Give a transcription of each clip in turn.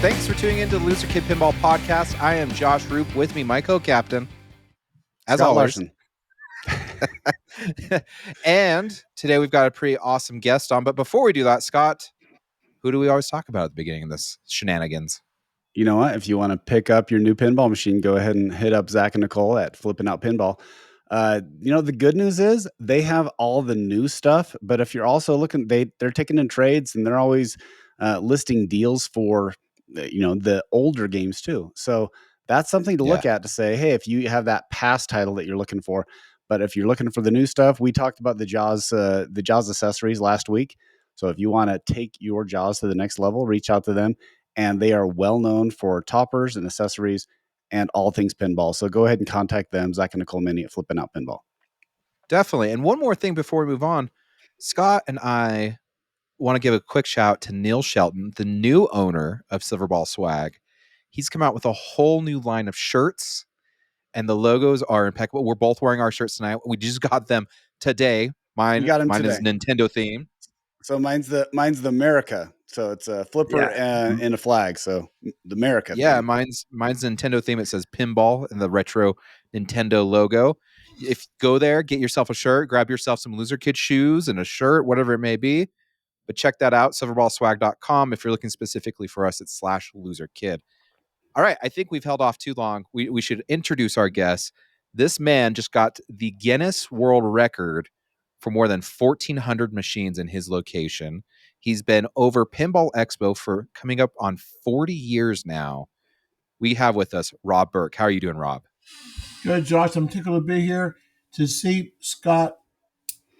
Thanks for tuning into the Loser Kid Pinball Podcast. I am Josh Roop. With me, my co-captain, as Scott always. Larson. And today we've got a pretty awesome guest on. But before we do that, Scott, who do we always talk about at the beginning of this shenanigans? You know what? If you want to pick up your new pinball machine, go ahead and hit up Zach and Nicole at Flipping Out Pinball. The good news is they have all the new stuff. But if you're also looking, they're taking in trades and they're always listing deals for the older games too. So that's something to look at to say, hey, if you have that past title that you're looking for, but if you're looking for the new stuff, we talked about the Jaws accessories last week. So if you want to take your Jaws to the next level, reach out to them. And they are well known for toppers and accessories and all things pinball. So go ahead and contact them, Zach and Nicole Mini at Flipping Out Pinball. Definitely. And one more thing before we move on, Scott and I want to give a quick shout out to Neil Shelton, the new owner of Silverball Swag. He's come out with a whole new line of shirts, and the logos are impeccable. We're both wearing our shirts tonight. We just got them today. Mine today. Is Nintendo themed. So mine's the America. So it's a flipper and a flag. So the America. Yeah, mine's Nintendo theme. It says pinball and the retro Nintendo logo. If go there, get yourself a shirt, grab yourself some Loser Kid shoes and a shirt, whatever it may be. But check that out, silverballswag.com. If you're looking specifically for us, it's /loserkid. All right, I think we've held off too long. We should introduce our guest. This man just got the Guinness World Record for more than 1,400 machines in his location. He's been over Pinball Expo for coming up on 40 years now. We have with us Rob Berk. How are you doing, Rob? Good, Josh. I'm tickled to be here. To see Scott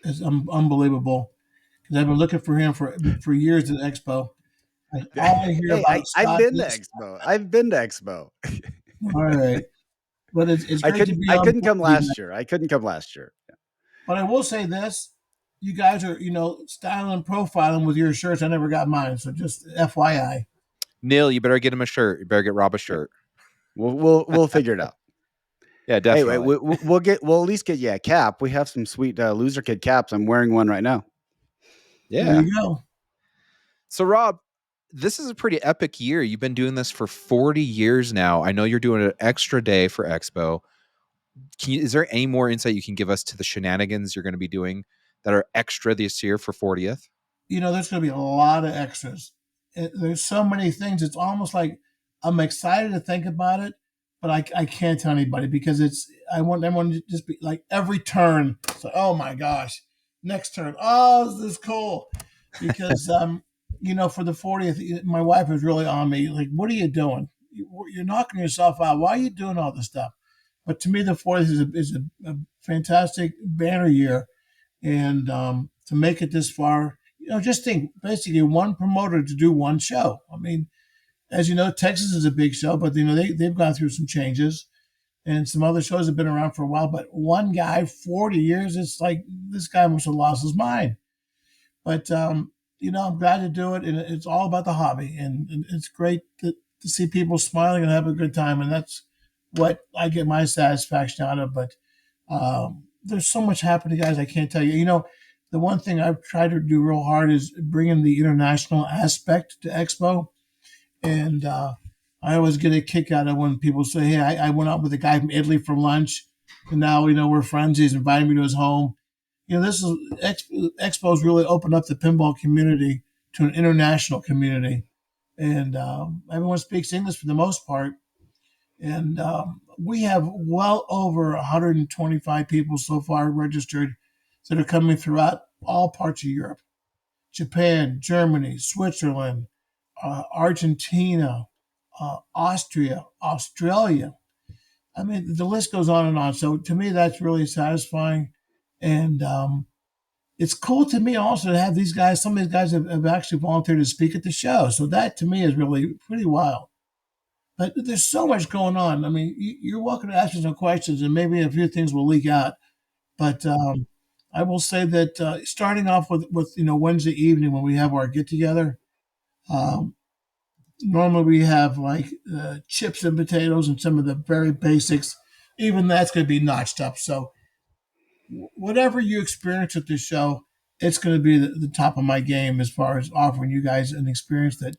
is unbelievable. Because I've been looking for him for years at Expo. And all I hear about Scott I've been to Expo. I've been to Expo. All right. But it's great to be I couldn't come last year. I couldn't come last year. But I will say this. You guys are, styling and profiling with your shirts. I never got mine. So just FYI. Neil, you better get him a shirt. You better get Rob a shirt. We'll figure it out. Yeah, definitely. Hey, we'll at least get you a cap. We have some sweet Loser Kid caps. I'm wearing one right now. Yeah. There you go. So, Rob, this is a pretty epic year. You've been doing this for 40 years now. I know you're doing an extra day for Expo. Is there any more insight you can give us to the shenanigans you're going to be doing that are extra this year for 40th? There's going to be a lot of extras. There's so many things. It's almost like I'm excited to think about it, but I can't tell anybody because I want everyone to just be like every turn. So, oh my gosh, next turn. Oh, this is cool. Because, for the 40th, my wife was really on me. Like, what are you doing? You're knocking yourself out. Why are you doing all this stuff? But to me, the 40th is a fantastic banner year. And to make it this far, just think basically one promoter to do one show. I mean, as you know, Texas is a big show, but they've gone through some changes, and some other shows have been around for a while. But one guy, 40 years, it's like this guy must have lost his mind. But I'm glad to do it, and it's all about the hobby, and it's great to see people smiling and have a good time, and that's what I get my satisfaction out of. But there's so much happening, guys. I can't tell you. The one thing I've tried to do real hard is bring in the international aspect to Expo. And I always get a kick out of when people say, hey, I went out with a guy from Italy for lunch, and now, we're friends. He's invited me to his home. This is Expo's really opened up the pinball community to an international community. And everyone speaks English for the most part. And we have well over 125 people so far registered that are coming throughout all parts of Europe, Japan, Germany, Switzerland, Argentina, Austria, Australia. I mean, the list goes on and on. So to me, that's really satisfying. And it's cool to me also to have these guys. Some of these guys have actually volunteered to speak at the show. So that to me is really pretty wild. But there's so much going on. I mean, you're welcome to ask me some questions, and maybe a few things will leak out. But I will say that starting off with Wednesday evening when we have our get together, normally we have like chips and potatoes and some of the very basics. Even that's going to be notched up. So whatever you experience at this show, it's going to be the top of my game as far as offering you guys an experience that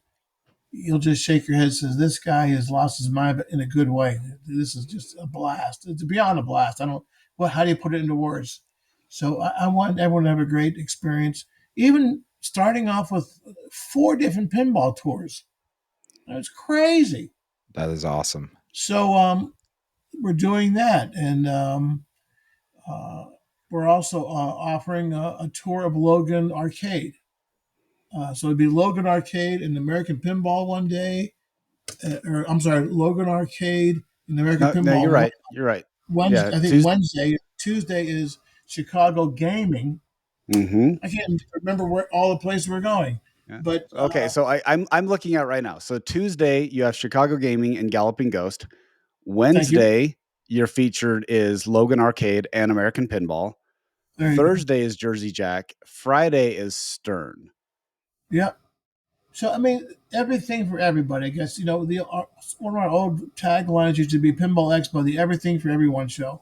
you'll just shake your head and says, this guy has lost his mind, but in a good way. This is just a blast. It's beyond a blast. I don't, how do you put it into words? So I want everyone to have a great experience. Even starting off with 4 different pinball tours. It's crazy. That is awesome. So we're doing that. And uh, we're also offering a tour of Logan Arcade. So it'd be Logan Arcade and American Pinball one day, or I'm sorry, Logan Arcade and American No, you're Pinball right. You're right. Wednesday. Yeah. I think Wednesday. Tuesday is Chicago Gaming. Mm-hmm. I can't remember where all the places we're going, Yeah. but Okay, so I'm looking at right now. So Tuesday you have Chicago Gaming and Galloping Ghost. thank you. Wednesday your featured is Logan Arcade and American Pinball. There you go. Thursday is Jersey Jack. Friday is Stern. Yeah. So I mean, everything for everybody. I guess one of our old taglines used to be Pinball Expo, the everything for everyone show.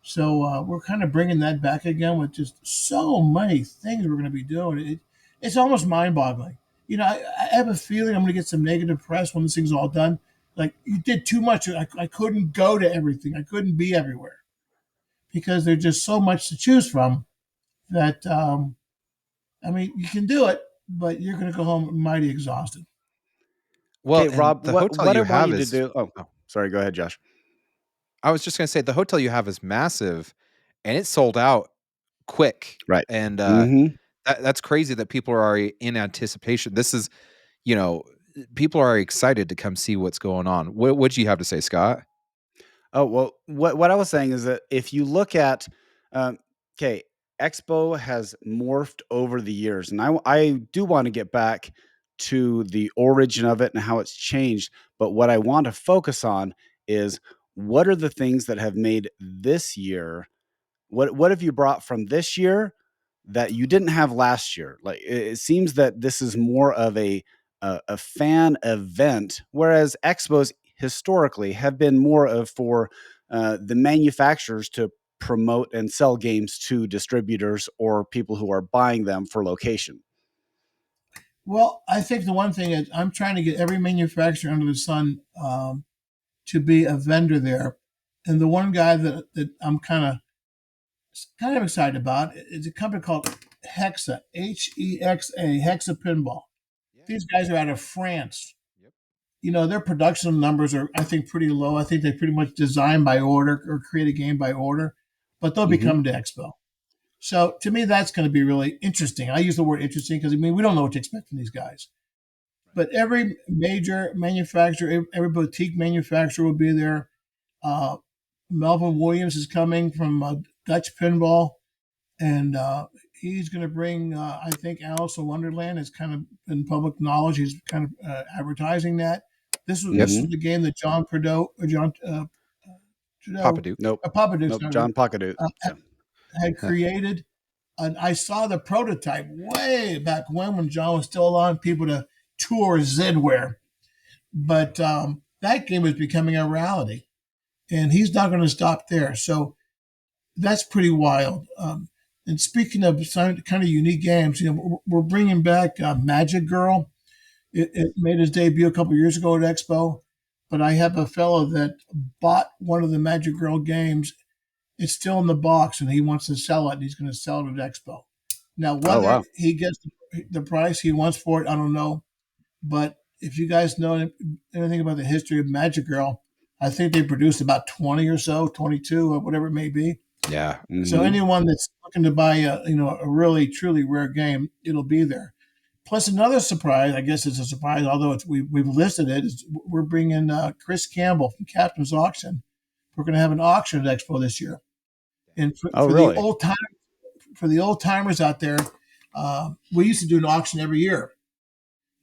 So we're kind of bringing that back again with just so many things we're going to be doing. It's almost mind-boggling. I have a feeling I'm going to get some negative press when this thing's all done. Like, you did too much. I couldn't go to everything. I couldn't be everywhere because there's just so much to choose from that. I mean, you can do it, but you're going to go home mighty exhausted. Well, Okay, and Rob, the what hotel what I you want have you to is, do. Oh, oh, sorry, go ahead, Josh. I was just going to say the hotel you have is massive and it sold out quick. Right. And Mm-hmm. that's crazy that people are already in anticipation. This is, you know, people are excited to come see what's going on. What'd you have to say, Scott? Oh, well, what I was saying is that if you look at, okay, Expo has morphed over the years, and I do want to get back to the origin of it and how it's changed. But what I want to focus on is what are the things that have made this year. What have you brought from this year that you didn't have last year? Like it seems that this is more of a fan event, whereas expos historically have been more of for the manufacturers to promote and sell games to distributors or people who are buying them for location. Well, I think the one thing is I'm trying to get every manufacturer under the sun to be a vendor there. And the one guy that I'm kind of excited about is a company called Hexa, Hexa Pinball. Yeah. These guys are out of France. Yep. Their production numbers are, I think, pretty low. I think they pretty much design by order or create a game by order, but they'll be Mm-hmm. coming to Expo. So to me, that's going to be really interesting. I use the word interesting because, I mean, we don't know what to expect from these guys. But every major manufacturer, every boutique manufacturer will be there. Uh, Melvin Williams is coming from Dutch Pinball, and he's going to bring, I think, Alice in Wonderland is kind of in public knowledge. He's kind of advertising that. This was Yep. this Mm-hmm. was the game that John Trudeau, Papadook. Nope. Papadou, Nope. John Pockadoo. Yeah. had created. And I saw the prototype way back when John was still allowing people to tour Zedware. But that game is becoming a reality, and he's not going to stop there. So that's pretty wild. And speaking of some kind of unique games, we're bringing back Magic Girl. It made its debut a couple years ago at Expo, but I have a fellow that bought one of the Magic Girl games. It's still in the box, and he wants to sell it. And he's going to sell it at Expo. Now, Oh whether wow. he gets the price he wants for it, I don't know. But if you guys know anything about the history of Magic Girl, I think they produced about 20 or so, 22 or whatever it may be. Yeah. So Mm-hmm. anyone that's looking to buy a really truly rare game, it'll be there. Plus another surprise, I guess it's a surprise, although we've listed it. Is we're bringing Chris Campbell from Captain's Auction. We're going to have an auction at Expo this year, and Oh really? for the old timers out there, we used to do an auction every year.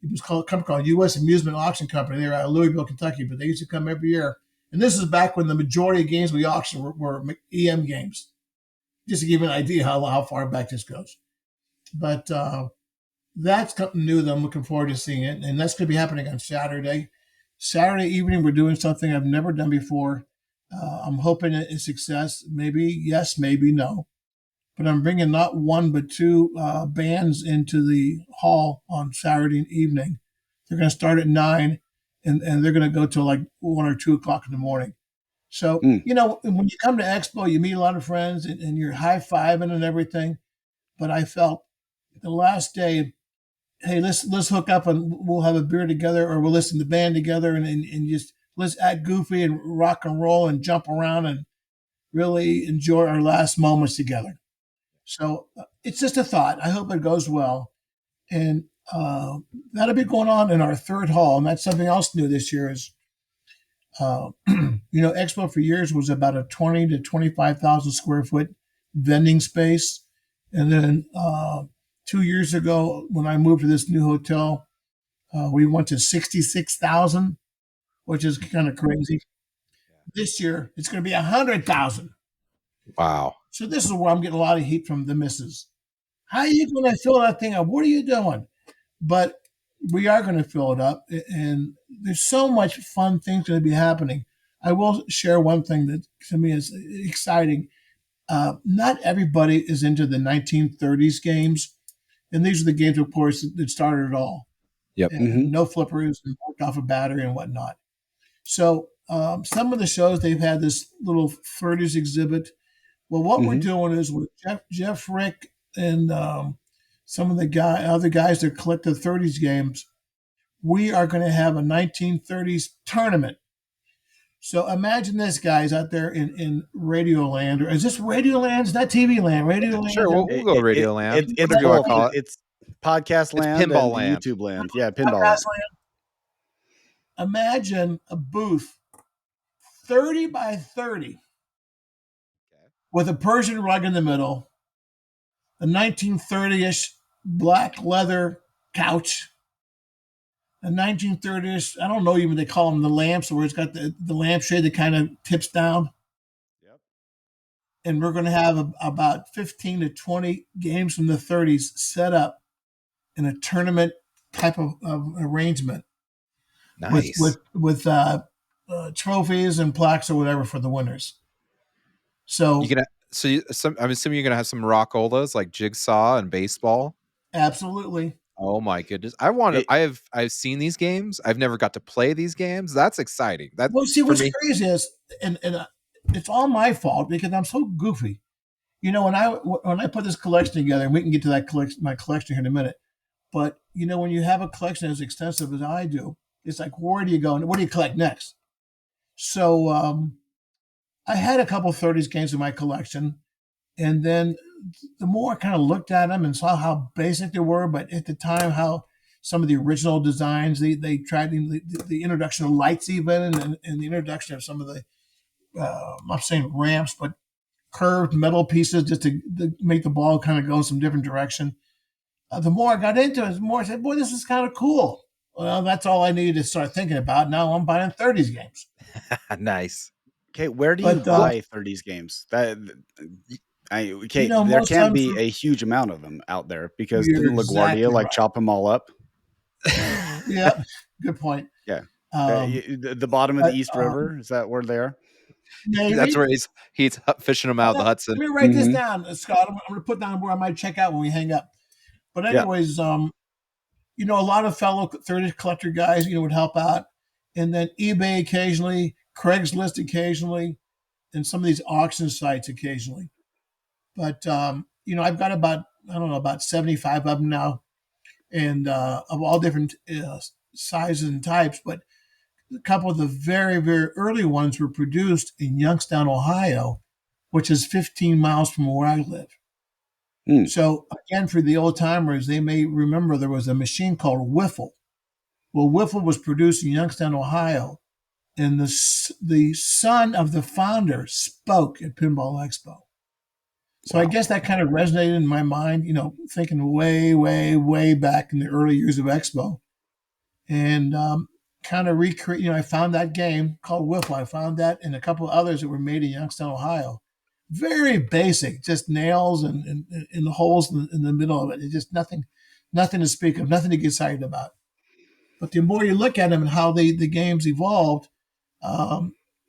It was called a company called U.S. Amusement Auction Company. They were out of Louisville, Kentucky, but they used to come every year. And this is back when the majority of games we auctioned were EM games, just to give you an idea how far back this goes. But that's something new that I'm looking forward to seeing it. And that's going to be happening on Saturday. Saturday evening, we're doing something I've never done before. I'm hoping it's a success. Maybe yes, maybe no. But I'm bringing not one but two bands into the hall on Saturday evening They're going to start at 9, and they're going to go till like 1 or 2 o'clock in the morning. So, Mm. when you come to Expo, you meet a lot of friends and you're high fiving and everything. But I felt the last day, hey, let's hook up and we'll have a beer together, or we'll listen to the band together, and just let's act goofy and rock and roll and jump around and really enjoy our last moments together. So it's just a thought. I hope it goes well. And that'll be going on in our third hall. And that's something else new this year is, Expo for years was about a 20 to 25,000 square foot vending space. And then 2 years ago, when I moved to this new hotel, we went to 66,000, which is kind of crazy. This year, it's going to be 100,000. Wow. So this is where I'm getting a lot of heat from the missus. How are you going to fill that thing up? What are you doing? But we are going to fill it up, and there's so much fun things going to be happening. I will share one thing that to me is exciting. Not everybody is into the 1930s games, and these are the games, of course, that started it all. Yep. And no flippers and worked off a battery and whatnot. So some of the shows they've had this little 30s exhibit. Well, what we're doing is with Jeff Rick and some of the other guys that collect the 30s games, we are going to have a 1930s tournament. So imagine this, guys, out there in Radio Land. Or is this Radio Land? Is that TV Land? Radio Land? Sure, we'll go to Radio Land. It's Whatever you want to call both. it. It's podcast land Pinball and Land. YouTube land. Yeah, Pinball Podcast Land. Land. Imagine a booth 30 by 30 with a Persian rug in the middle, a 1930-ish black leather couch, a 1930s, I don't know even they call them the lamps, where it's got the lampshade that kind of tips down. Yep. And we're going to have about 15 to 20 games from the 30s set up in a tournament type of arrangement. Nice. With trophies and plaques or whatever for the winners. So I'm assuming you're gonna have some rockolas like Jigsaw and baseball. Absolutely. Oh my goodness! I've seen these games. I've never got to play these games. That's exciting. See, what's crazy is, and it's all my fault because I'm so goofy. When I put this collection together, and we can get to my collection here in a minute. But when you have a collection as extensive as I do, it's like, where do you go and what do you collect next? So I had a couple 30s games in my collection, and then the more I kind of looked at them and saw how basic they were, but at the time how some of the original designs they tried the introduction of lights even and the introduction of some of the I'm not saying ramps but curved metal pieces just to make the ball kind of go in some different direction. The more I got into it, the more I said, boy, this is kind of cool. Well, that's all I needed to start thinking about. Now I'm buying 30s games. Nice. Okay, where do you buy 30s games? There can't be a huge amount of them out there because didn't LaGuardia exactly chop them all up? Yeah, good point. Yeah, the bottom of the East River, is that where they are? Maybe. That's where he's fishing them out of the Hudson. Let me write this down, Scott. I'm going to put down where I might check out when we hang up. But anyways, a lot of fellow 30s collector guys, would help out, and then eBay occasionally, Craigslist occasionally, and some of these auction sites occasionally. But I've got about 75 of them now, and of all different sizes and types. But a couple of the very, very early ones were produced in Youngstown, Ohio, which is 15 miles from where I live. So again, for the old timers, they may remember there was a machine called Wiffle. Well, Wiffle was produced in Youngstown, Ohio, and the son of the founder spoke at Pinball Expo. So wow. I guess that kind of resonated in my mind, thinking way, way, way back in the early years of Expo, and kind of recreate. I found that game called Wiffle. I found that and a couple of others that were made in Youngstown, Ohio. Very basic, just nails and the holes in the middle of it. It's just nothing to speak of, nothing to get excited about. But the more you look at them and how the games evolved,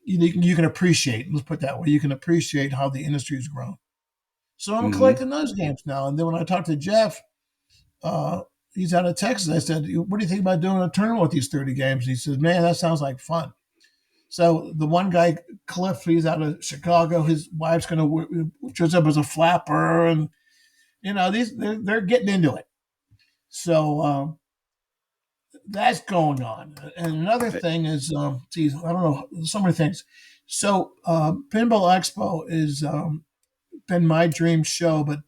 you can appreciate. Let's put it that way. You can appreciate how the industry has grown. So I'm collecting those games now. And then when I talked to Jeff, he's out of Texas. I said, what do you think about doing a tournament with these 30 games? He says, man, that sounds like fun. So the one guy, Cliff, he's out of Chicago. His wife's going to dress up as a flapper, and they're getting into it. So that's going on. And another thing is, geez, I don't know, so many things. So Pinball Expo is been my dream show, but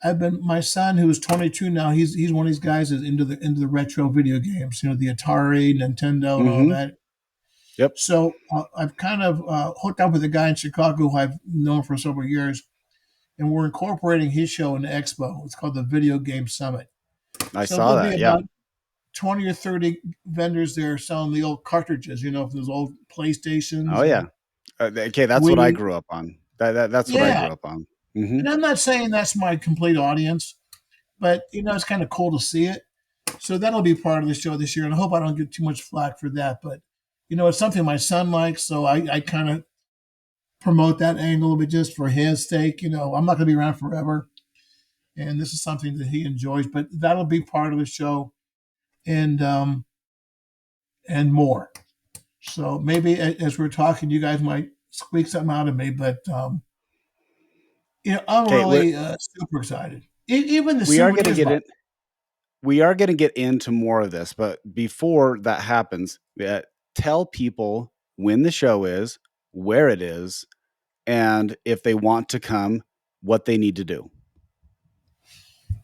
I've been my son, who is 22 now. He's one of these guys is into the retro video games. The Atari, Nintendo, and all Mm-hmm. that. Yep. So I've kind of hooked up with a guy in Chicago who I've known for several years, and we're incorporating his show into Expo. It's called the Video Game Summit. I So saw there'll be that. Yeah. about 20 or 30 vendors there selling the old cartridges, from those old PlayStations Oh yeah. and Okay, that's what I Wii. grew up on. That's what I Yeah. grew up on. Mm-hmm. And I'm not saying that's my complete audience, but it's kind of cool to see it. So that'll be part of the show this year. And I hope I don't get too much flack for that. But, it's something my son likes. So I kind of promote that angle, but just for his sake. I'm not going to be around forever. And this is something that he enjoys, but that'll be part of the show and more. So maybe as we're talking, you guys might squeak something out of me, but I'm Okay, really super excited. Even the we are going to souvenirs get box. in. We are going to get into more of this, but before that happens, tell people when the show is, where it is, and if they want to come, what they need to do.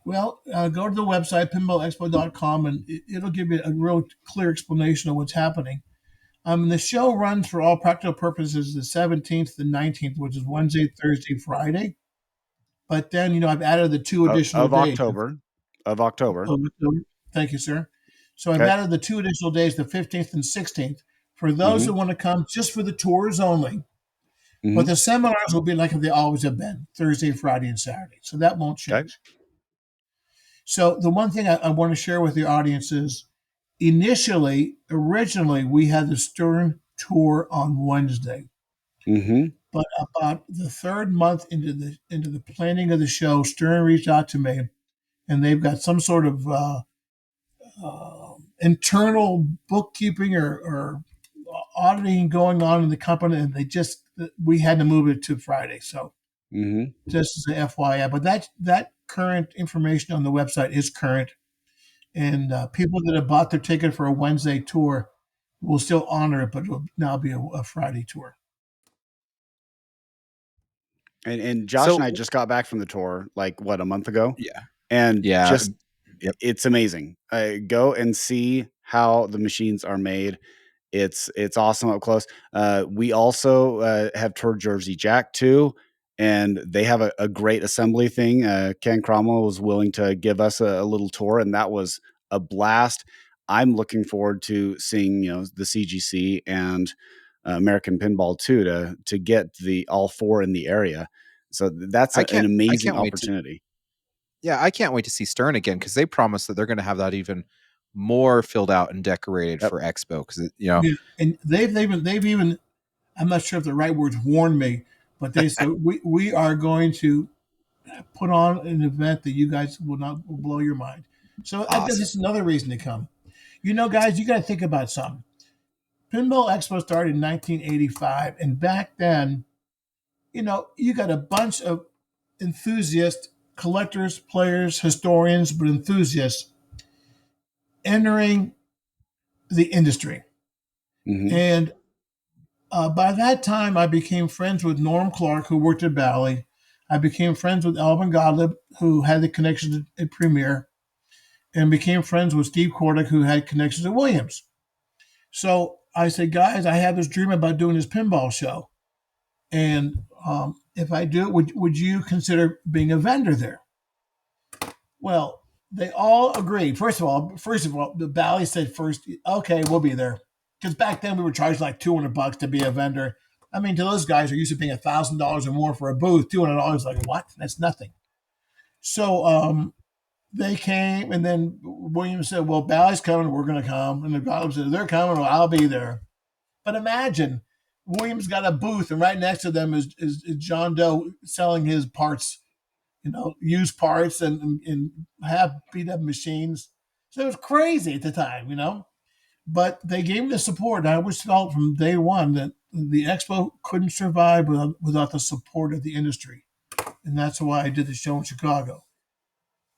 Well, go to the website, pinballexpo.com, and it'll give you a real clear explanation of what's happening. The show runs for all practical purposes the 17th to 19th, which is Wednesday, Thursday, Friday. But then, I've added the two additional Of days. October. Of October. Thank you, sir. So I've Okay. added the two additional days, the 15th and 16th, for those Mm-hmm. that want to come just for the tours only. Mm-hmm. But the seminars will be like they always have been, Thursday, Friday, and Saturday. So that won't change. Okay. So the one thing I want to share with the audience is originally, we had the Stern tour on Wednesday. Mm-hmm. But about the third month into the planning of the show, Stern reached out to me, and they've got some sort of internal bookkeeping or auditing going on in the company, and we had to move it to Friday. So just as an FYI, but that current information on the website is current, and people that have bought their ticket for a Wednesday tour will still honor it, but it will now be a Friday tour. And Josh and I just got back from the tour, a month ago? Yeah. And Yeah. it's amazing. Go and see how the machines are made. It's awesome up close. We also have toured Jersey Jack too, and they have a great assembly thing. Ken Cromwell was willing to give us a little tour, and that was a blast. I'm looking forward to seeing the CGC and American Pinball too to get all four in the area. So that's an amazing opportunity. I can't wait to see Stern again, because they promised that they're going to have that even more filled out and decorated for Expo. Because and they've even, I'm not sure if the right words, warned me, but they said we are going to put on an event that you guys will blow your mind. So I guess it's another reason to come. Guys, you got to think about something. Pinball Expo started in 1985, and back then, you got a bunch of enthusiasts, collectors, players, historians, but enthusiasts entering the industry. Mm-hmm. And by that time, I became friends with Norm Clark, who worked at Bally. I became friends with Alvin Gottlieb, who had the connections at Premier, and became friends with Steve Kordick, who had connections at Williams. So I said, guys, I have this dream about doing this pinball show. And if I do it, would you consider being a vendor there? Well, they all agreed. First of all, the Bally said first, okay, we'll be there. Because back then we were charging like $200 to be a vendor. I mean, to those guys who are used to paying $1,000 or more for a booth, $200, like what? That's nothing. So they came, and then Williams said, well, Bally's coming, we're going to come. And the guy said, they're coming, well, I'll be there. But imagine, Williams got a booth, and right next to them is John Doe selling his parts use parts and have beat up machines. So it was crazy at the time, But they gave me the support. I always felt from day one that the expo couldn't survive without the support of the industry, and that's why I did the show in Chicago.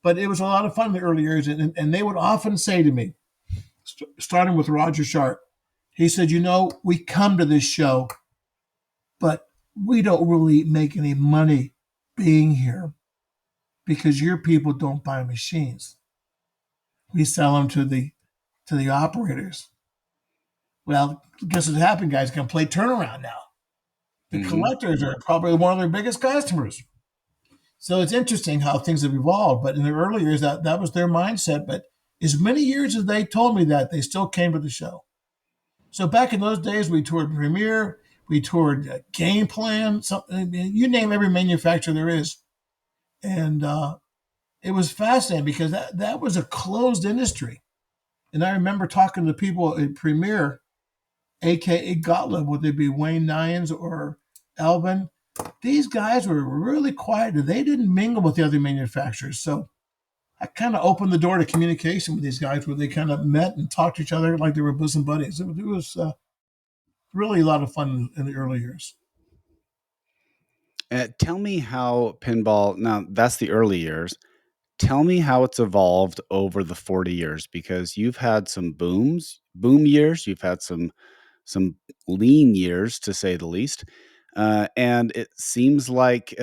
But it was a lot of fun in the early years, and they would often say to me, starting with Roger Sharp, he said, we come to this show, but we don't really make any money being here because your people don't buy machines. We sell them to the operators. Well, guess what happened, guys? Can play turnaround now. The Hmm. collectors are probably one of their biggest customers. So it's interesting how things have evolved. But in the early years, that was their mindset. But as many years as they told me that, they still came to the show. So back in those days, we toured Premiere, we toured Game Plan, you name every manufacturer there is, and it was fascinating because that was a closed industry. And I remember talking to people at Premiere, aka Gottlieb, would they be Wayne Nyans or Elvin? These guys were really quiet and they didn't mingle with the other manufacturers. So I kind of opened the door to communication with these guys where they kind of met and talked to each other like they were bosom buddies. It was really a lot of fun in the early years. Tell me how pinball, now that's the early years. Tell me how it's evolved over the 40 years because you've had some boom years, you've had some lean years to say the least. And it seems like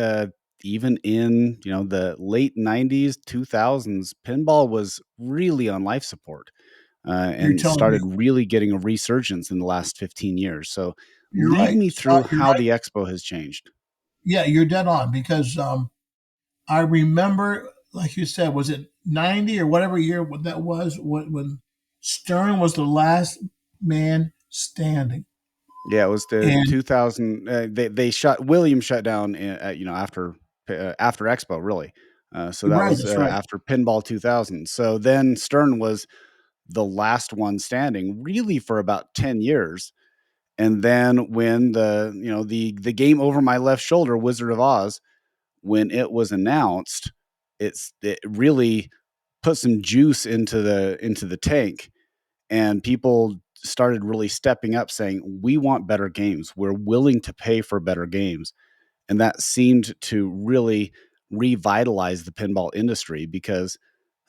even in the late 90s, 2000s, pinball was really on life support You're and telling me started really getting a resurgence in the last 15 years. So you're lead right, me through Scott. You're how right. the expo has changed. Yeah, you're dead on because I remember, like you said, was it 90 or whatever year what that was when Stern was the last man standing. Yeah, it was the And 2000. They shut William shut down after Expo really. So you're that right, was that's right. after Pinball 2000. So then Stern was the last one standing really for about 10 years. And then when the game over my left shoulder, Wizard of Oz, when it was announced, it really put some juice into the tank, and people started really stepping up saying, we want better games, we're willing to pay for better games. And that seemed to really revitalize the pinball industry because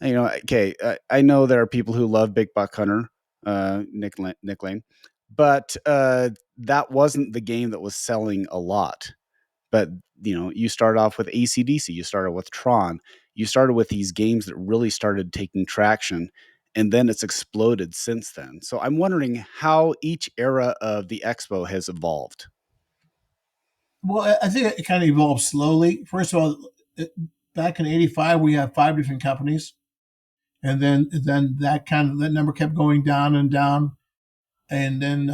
okay, I know there are people who love Big Buck Hunter, Nick Lane, but that wasn't the game that was selling a lot. But you start off with ACDC, you started with Tron, you started with these games that really started taking traction, and then it's exploded since then. So I'm wondering how each era of the expo has evolved. Well, I think it kind of evolved slowly. First of all, it, back in '85, we had 5 different companies, and then that number kept going down and down, and then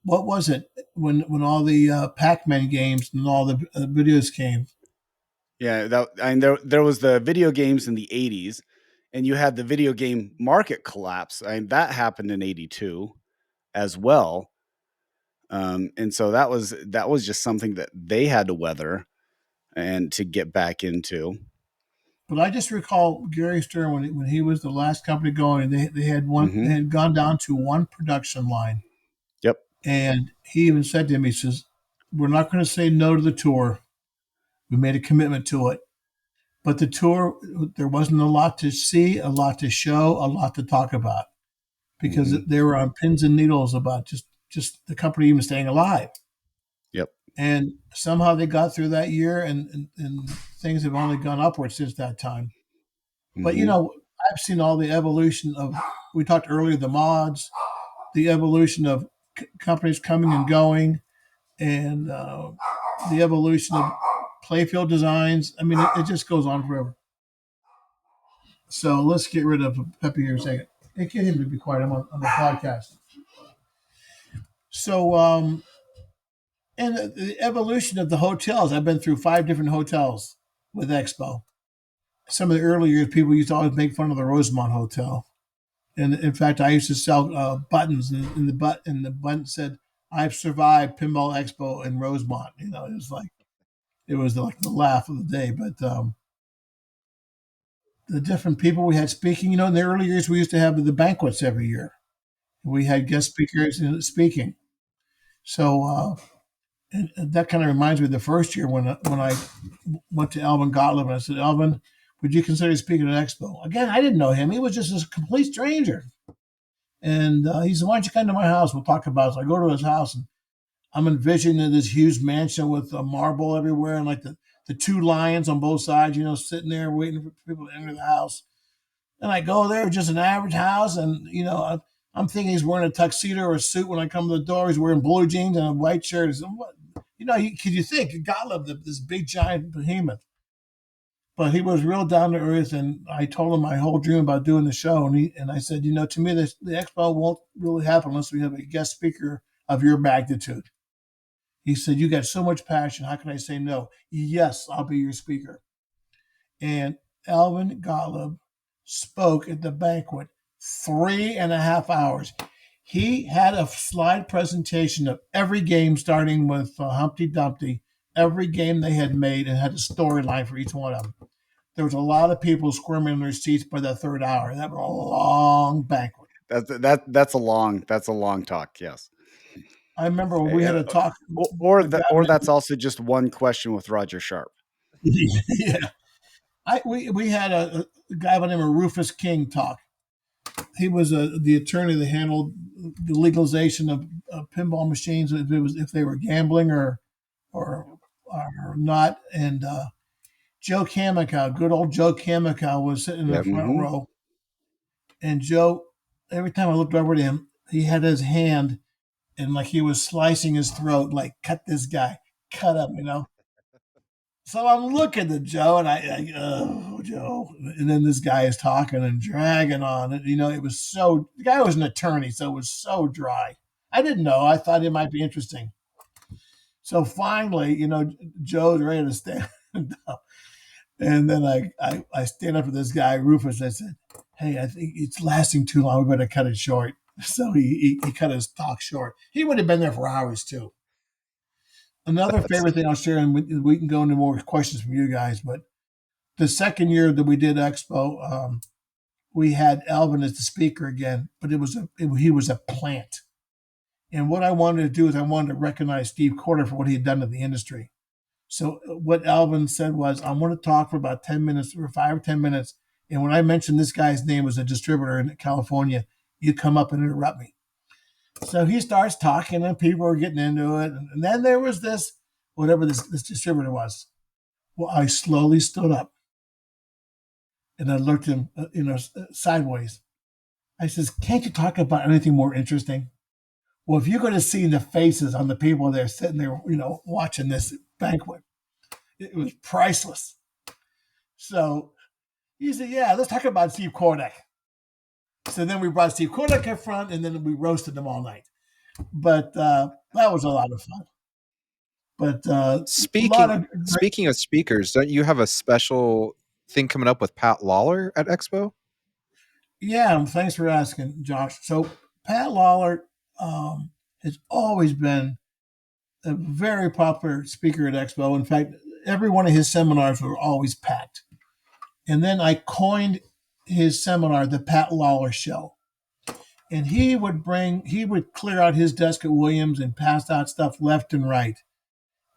what was it when all the Pac-Man games and all the videos came? Yeah, there was the video games in the 80s, and you had the video game market collapse. That happened in 82 as well. And so that was just something that they had to weather and to get back into. But I just recall Gary Stern when he was the last company going. They Hmm. had gone down to one production line, Yep. and he even said to me, he says, "We're not going to say no to the tour. We made a commitment to it, but the tour there wasn't a lot to see, a lot to show, a lot to talk about because Hmm. they were on pins and needles about just the company even staying alive." Yep. And somehow they got through that year, and things have only gone upward since that time. But Hmm. I've seen all the evolution of. We talked earlier the mods, the evolution of companies coming and going, and the evolution of playfield designs. I mean, it just goes on forever. So let's get rid of Pepe here a second. Hey, get him to be quiet. I'm on the podcast. So, and the evolution of the hotels. I've been through 5 different hotels with Expo. Some of the early years, people used to always make fun of the Rosemont Hotel. And in fact, I used to sell buttons, and the button said, "I've survived Pinball Expo in Rosemont." It was like it was like the laugh of the day. But the different people we had speaking, in the early years, we used to have the banquets every year. We had guest speakers speaking. So and that kind of reminds me of the first year when I went to Alvin Gottlieb and I said, Alvin, would you consider speaking at Expo? Again, I didn't know him. He was just a complete stranger. And he said, why don't you come to my house? We'll talk about it. So I go to his house and I'm envisioning this huge mansion with marble everywhere and like the two lions on both sides, sitting there waiting for people to enter the house. And I go there, just an average house. And, I'm thinking he's wearing a tuxedo or a suit when I come to the door. He's wearing blue jeans and a white shirt. Said, what? Could you think Gottlieb, this big giant behemoth? But he was real down to earth, and I told him my whole dream about doing the show. And I said, to me, the expo won't really happen unless we have a guest speaker of your magnitude. He said, you got so much passion. How can I say no? Yes, I'll be your speaker. And Alvin Gottlieb spoke at the banquet 3.5 hours. He had a slide presentation of every game, starting with Humpty Dumpty, every game they had made, and had a storyline for each one of them. There was a lot of people squirming in their seats by the third hour. That was a long banquet. That's a long talk. Yes. I remember when we had a talk, or that's also just one question with Roger Sharp. Yeah, we had a guy by the name of Rufus King talk. He was the attorney that handled the legalization of pinball machines if they were gambling or not. And Joe Kamikow, good old Joe Kamikow, was sitting in the front row. And Joe, every time I looked over to him, he had his hand and like he was slicing his throat, like cut this guy, cut him. So I'm looking at Joe and oh, Joe. And then this guy is talking and dragging on. And, it was the guy was an attorney, so it was so dry. I didn't know. I thought it might be interesting. So finally, Joe's ready to stand up. And then I stand up to this guy, Rufus. I said, hey, I think it's lasting too long. We better cut it short. So he cut his talk short. He would have been there for hours too. Another favorite thing I'll share, and we can go into more questions from you guys, but the second year that we did Expo, we had Alvin as the speaker again, but he was a plant. And what I wanted to do is I wanted to recognize Steve Corder for what he had done to the industry. So what Alvin said was, I'm going to talk for about 10 minutes or 5 or 10 minutes. And when I mentioned this guy's name was a distributor in California, you come up and interrupt me. So he starts talking and people are getting into it. And then there was this, whatever this distributor was. Well, I slowly stood up and I looked at him, sideways. I says, can't you talk about anything more interesting? Well, if you're going to see the faces on the people there sitting there, watching this banquet, it was priceless. So he said, yeah, let's talk about Steve Kordak. So then we brought Steve Kordak in front and then we roasted them all night. But that was a lot of fun. But speaking of speakers, don't you have a special thing coming up with Pat Lawler at Expo? Yeah, thanks for asking, Josh. So Pat Lawler has always been a very popular speaker at Expo. In fact, every one of his seminars were always packed. And then I coined his seminar the Pat Lawler Show. And he would clear out his desk at Williams and pass out stuff left and right.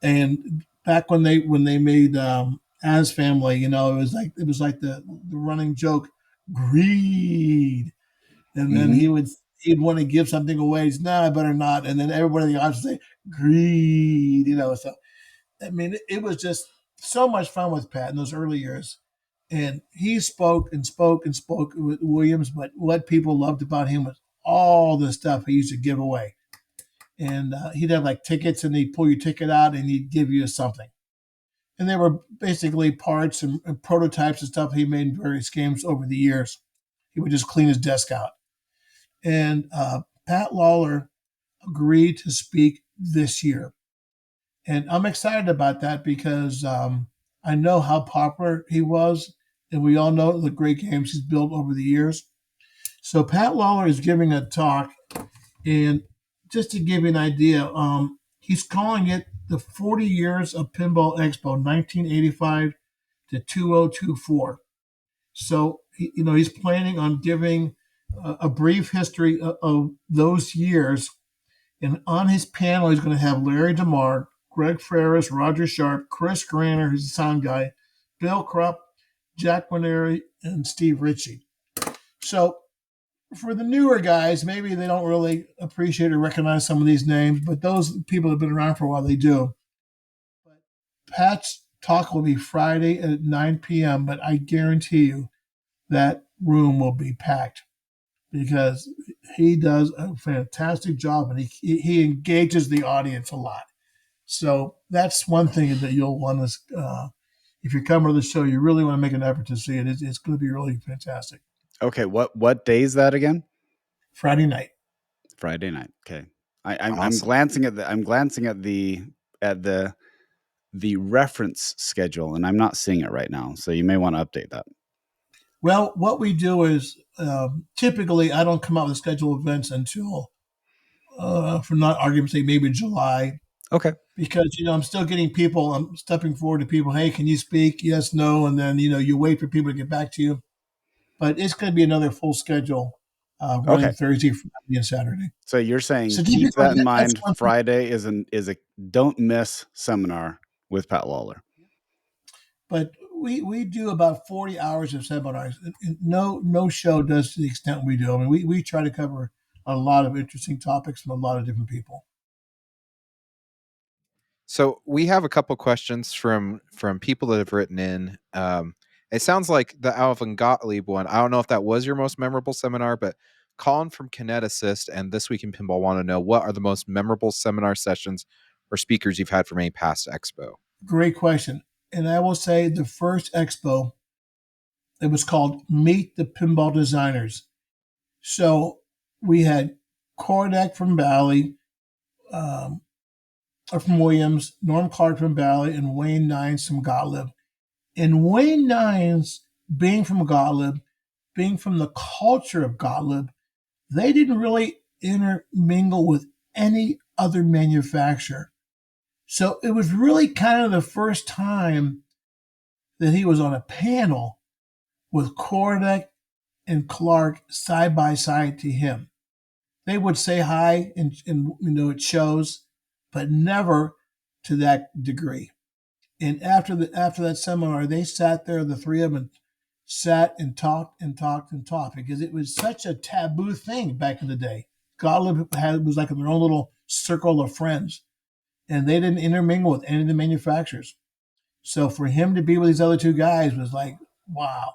And back when they made As Family, it was like the running joke, greed. And then he'd want to give something away. He's, no, I better not. And then everybody in the audience would say, greed, So, I mean, it was just so much fun with Pat in those early years. And he spoke and spoke and spoke with Williams, but what people loved about him was all the stuff he used to give away. And he'd have like tickets and he'd pull your ticket out and he'd give you something. And they were basically parts and prototypes and stuff he made in various games over the years. He would just clean his desk out. And Pat Lawler agreed to speak this year. And I'm excited about that because I know how popular he was. And we all know the great games he's built over the years. So Pat Lawler is giving a talk. And just to give you an idea, he's calling it the 40 years of Pinball Expo, 1985 to 2024. So, he's planning on giving a brief history of those years. And on his panel, he's going to have Larry DeMar, Greg Ferris, Roger Sharp, Chris Granner, who's the sound guy, Bill Krupp, Jack Maneri, and Steve Ritchie. So for the newer guys, maybe they don't really appreciate or recognize some of these names, but those people that have been around for a while, they do. But Pat's talk will be Friday at 9 p.m., but I guarantee you that room will be packed because he does a fantastic job and he engages the audience a lot. So that's one thing that you'll want to, if you're coming to the show, you really want to make an effort to see it. It's going to be really fantastic. Okay, what day is that again? Friday night. Friday night. Okay, I'm Awesome. glancing at the reference schedule, and I'm not seeing it right now. So you may want to update that. Well, what we do is typically I don't come out with a schedule of events until, for not argument's sake, maybe July. Okay. Because I'm still getting people. I'm stepping forward to people. Hey, can you speak? Yes, no, and then you wait for people to get back to you. But it's going to be another full schedule running Okay. Thursday, Friday, and Saturday. So you're saying So keep that in mind. one thing. Friday is a don't miss seminar with Pat Lawler. But we do about 40 hours of seminars. No show does to the extent we do. I mean, we try to cover a lot of interesting topics from a lot of different people. So we have a couple questions from people that have written in. It sounds like the Alvin Gottlieb one. I don't know if that was your most memorable seminar, but Colin from Kineticist and This Week in Pinball want to know what are the most memorable seminar sessions or speakers you've had from any past expo. Great question. And I will say the first expo, it was called Meet the Pinball Designers. So we had Kordak from Bally, from Williams, Norm Clark from Bally, and Wayne Nines from Gottlieb. And Wayne Nines, being from Gottlieb, being from the culture of Gottlieb, they didn't really intermingle with any other manufacturer. So it was really kind of the first time that he was on a panel with Kordak and Clark side by side to him. They would say hi and it shows, but never to that degree. And after that seminar, they sat there, the three of them, sat and talked and talked and talked because it was such a taboo thing back in the day. Gottlieb was like their own little circle of friends, and they didn't intermingle with any of the manufacturers. So for him to be with these other two guys was like, wow.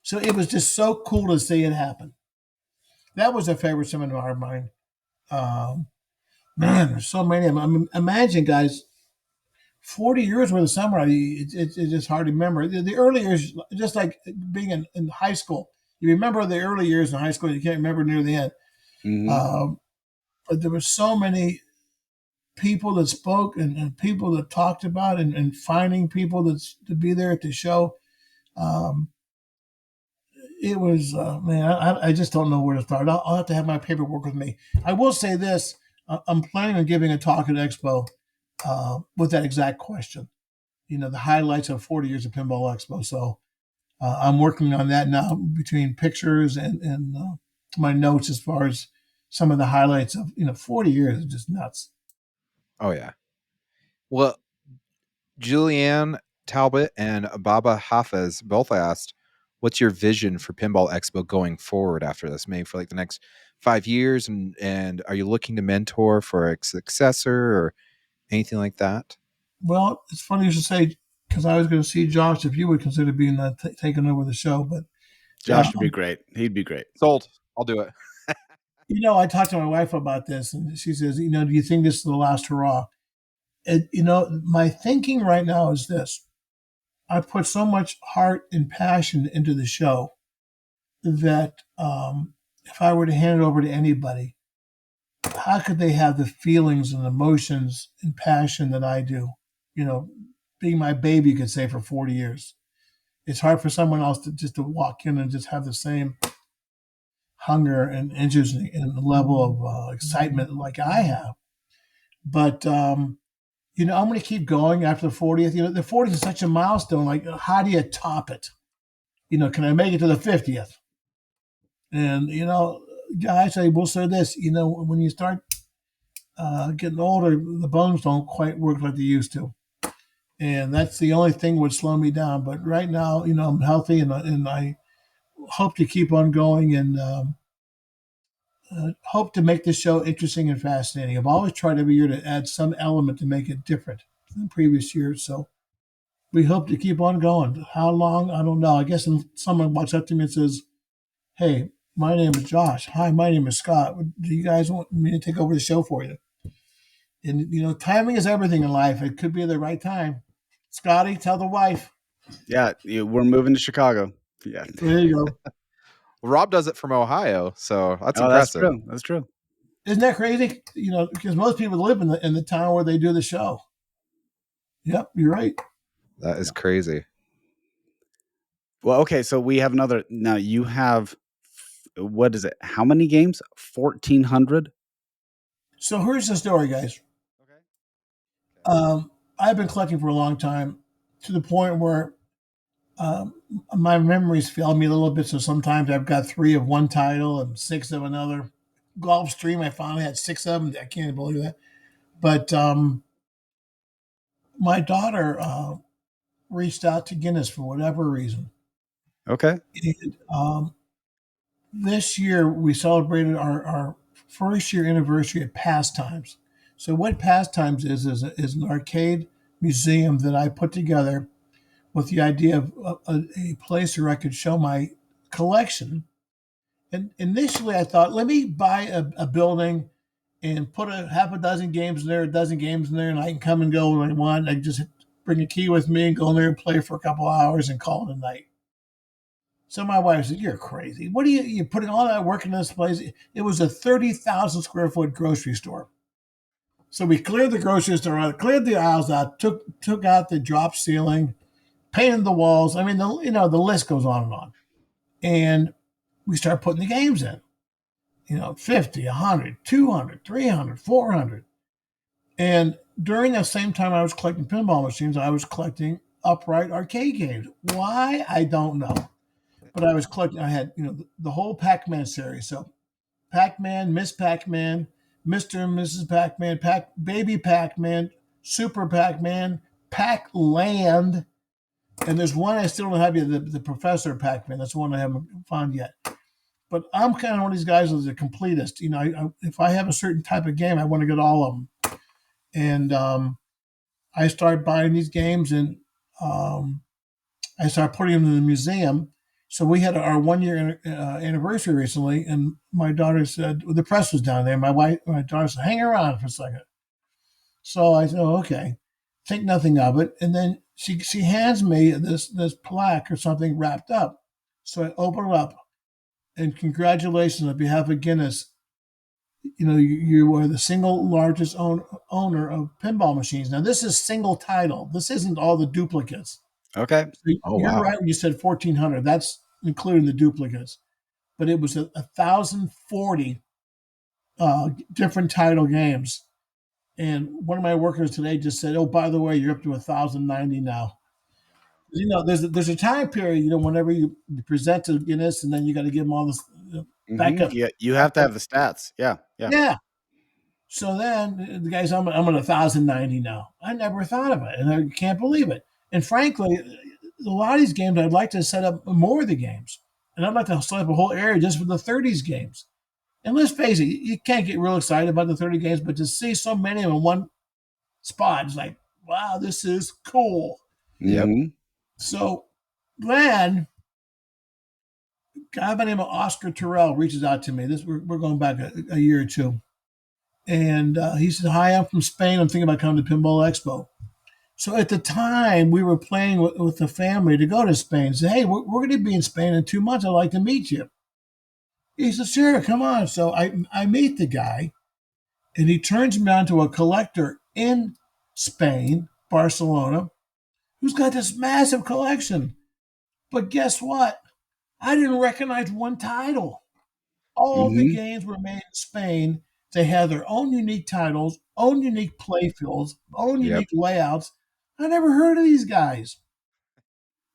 So it was just so cool to see it happen. That was a favorite seminar of mine. Man, there's so many of them. I mean, imagine, guys, 40 years worth of seminar. It's just hard to remember. The early years, just like being in high school, you remember the early years in high school, you can't remember near the end. Mm-hmm. But there were so many people that spoke and people that talked about and finding people to be there at the show. It was, man, I just don't know where to start. I'll have to have my paperwork with me. I will say this. I'm planning on giving a talk at Expo with that exact question. The highlights of 40 years of Pinball Expo. So I'm working on that now between pictures and my notes as far as some of the highlights of, 40 years is just nuts. Oh, yeah. Well, Julianne Talbot and Baba Hafez both asked, what's your vision for Pinball Expo going forward after this, maybe for like the next 5 years? And are you looking to mentor for a successor or anything like that? Well, it's funny you should say, because I was going to see Josh if you would consider being taking over the show, but Josh would be great. He'd be great. Sold. I'll do it. I talked to my wife about this, and she says, do you think this is the last hurrah? And, my thinking right now is this. I put so much heart and passion into the show that if I were to hand it over to anybody, how could they have the feelings and emotions and passion that I do? Being my baby, you could say, for 40 years. It's hard for someone else to walk in and just have the same hunger and interest and level of excitement like I have. But I'm going to keep going after the 40th. The 40th is such a milestone. Like, how do you top it? Can I make it to the 50th? And, guys, I will say this, when you start getting older, the bones don't quite work like they used to. And that's the only thing would slow me down. But right now, I'm healthy, and I hope to keep on going, and hope to make this show interesting and fascinating. I've always tried every year to add some element to make it different than previous years. So we hope to keep on going. How long? I don't know. I guess someone walks up to me and says, "Hey, my name is Josh. Hi, my name is Scott. Do you guys want me to take over the show for you?" And timing is everything in life. It could be the right time. Scotty, tell the wife. Yeah, we're moving to Chicago. Yeah. There you go. Well, Rob does it from Ohio, so that's Oh, that's impressive. true. That's true. Isn't that crazy? Because most people live in the town where they do the show. Yep, you're right. That is crazy. Well, okay, so we have another. Now you have, what is it? How many games? 1,400. So here's the story, guys. I've been collecting for a long time, to the point where um, my memories fail me a little bit. So sometimes I've got 3 of one title and 6 of another. Gulfstream, I finally had 6 of them. I can't believe that. But my daughter reached out to Guinness for whatever reason. Okay. And this year we celebrated our first year anniversary at Pastimes. So what Pastimes is an arcade museum that I put together with the idea of a place where I could show my collection. And initially I thought, let me buy a building and put a half a dozen games in there, a dozen games in there, and I can come and go when I want. I can just bring a key with me and go in there and play for a couple of hours and call it a night. So my wife said, "You're crazy. What are you putting all that work in this place?" It was a 30,000 square foot grocery store. So we cleared the grocery store out, cleared the aisles out, took out the drop ceiling, painted the walls. I mean, the list goes on and on. And we start putting the games in. 50, 100, 200, 300, 400. And during that same time I was collecting pinball machines, I was collecting upright arcade games. Why? I don't know. But I was collecting, I had, the whole Pac-Man series. So Pac-Man, Miss Pac-Man, Mr. and Mrs. Pac-Man, Baby Pac-Man, Super Pac-Man, Pac-Land, and there's one I still don't have yet, the Professor Pac-Man. That's the one I haven't found yet. But I'm kind of one of these guys who's a completist. If I have a certain type of game, I want to get all of them. And I started buying these games, and I started putting them in the museum. So we had our 1 year anniversary recently, and my daughter said, well, the press was down there. My daughter said, "Hang around for a second." So I said, "Oh, okay." Think nothing of it, and then she hands me this plaque or something wrapped up. So I open it up, and congratulations on behalf of Guinness. You are the single largest owner of pinball machines. Now this is single title. This isn't all the duplicates. Okay. So Oh, you're wow. right when you said 1,400. That's including the duplicates, but it was 1,040 different title games. And one of my workers today just said, "Oh, by the way, you're up to 1,090 now." There's a time period. Whenever you present to Guinness, and then you got to give them all this backup. Yeah, you have to have the stats. Yeah. Yeah. Yeah. So then the guy's, I'm at 1,090 now. I never thought of it, and I can't believe it. And frankly, a lot of these games, I'd like to set up more of the games, and I'd like to set up a whole area just for the 30s games. And let's face it, you can't get real excited about the 30 games, but to see so many of them in one spot, it's like, wow, this is cool. Yep. So then, a guy by the name of Oscar Terrell reaches out to me. We're going back a year or two. And he said, "Hi, I'm from Spain. I'm thinking about coming to Pinball Expo." So at the time, we were playing with the family to go to Spain. Say, "Hey, we're going to be in Spain in 2 months. I'd like to meet you." He said, "Sure, come on." So I meet the guy, and he turns me on to a collector in Spain, Barcelona, who's got this massive collection. But guess what? I didn't recognize one title. All the Hmm. games were made in Spain, They have their own unique titles, own unique play fields, own Yep. unique layouts. I never heard of these guys.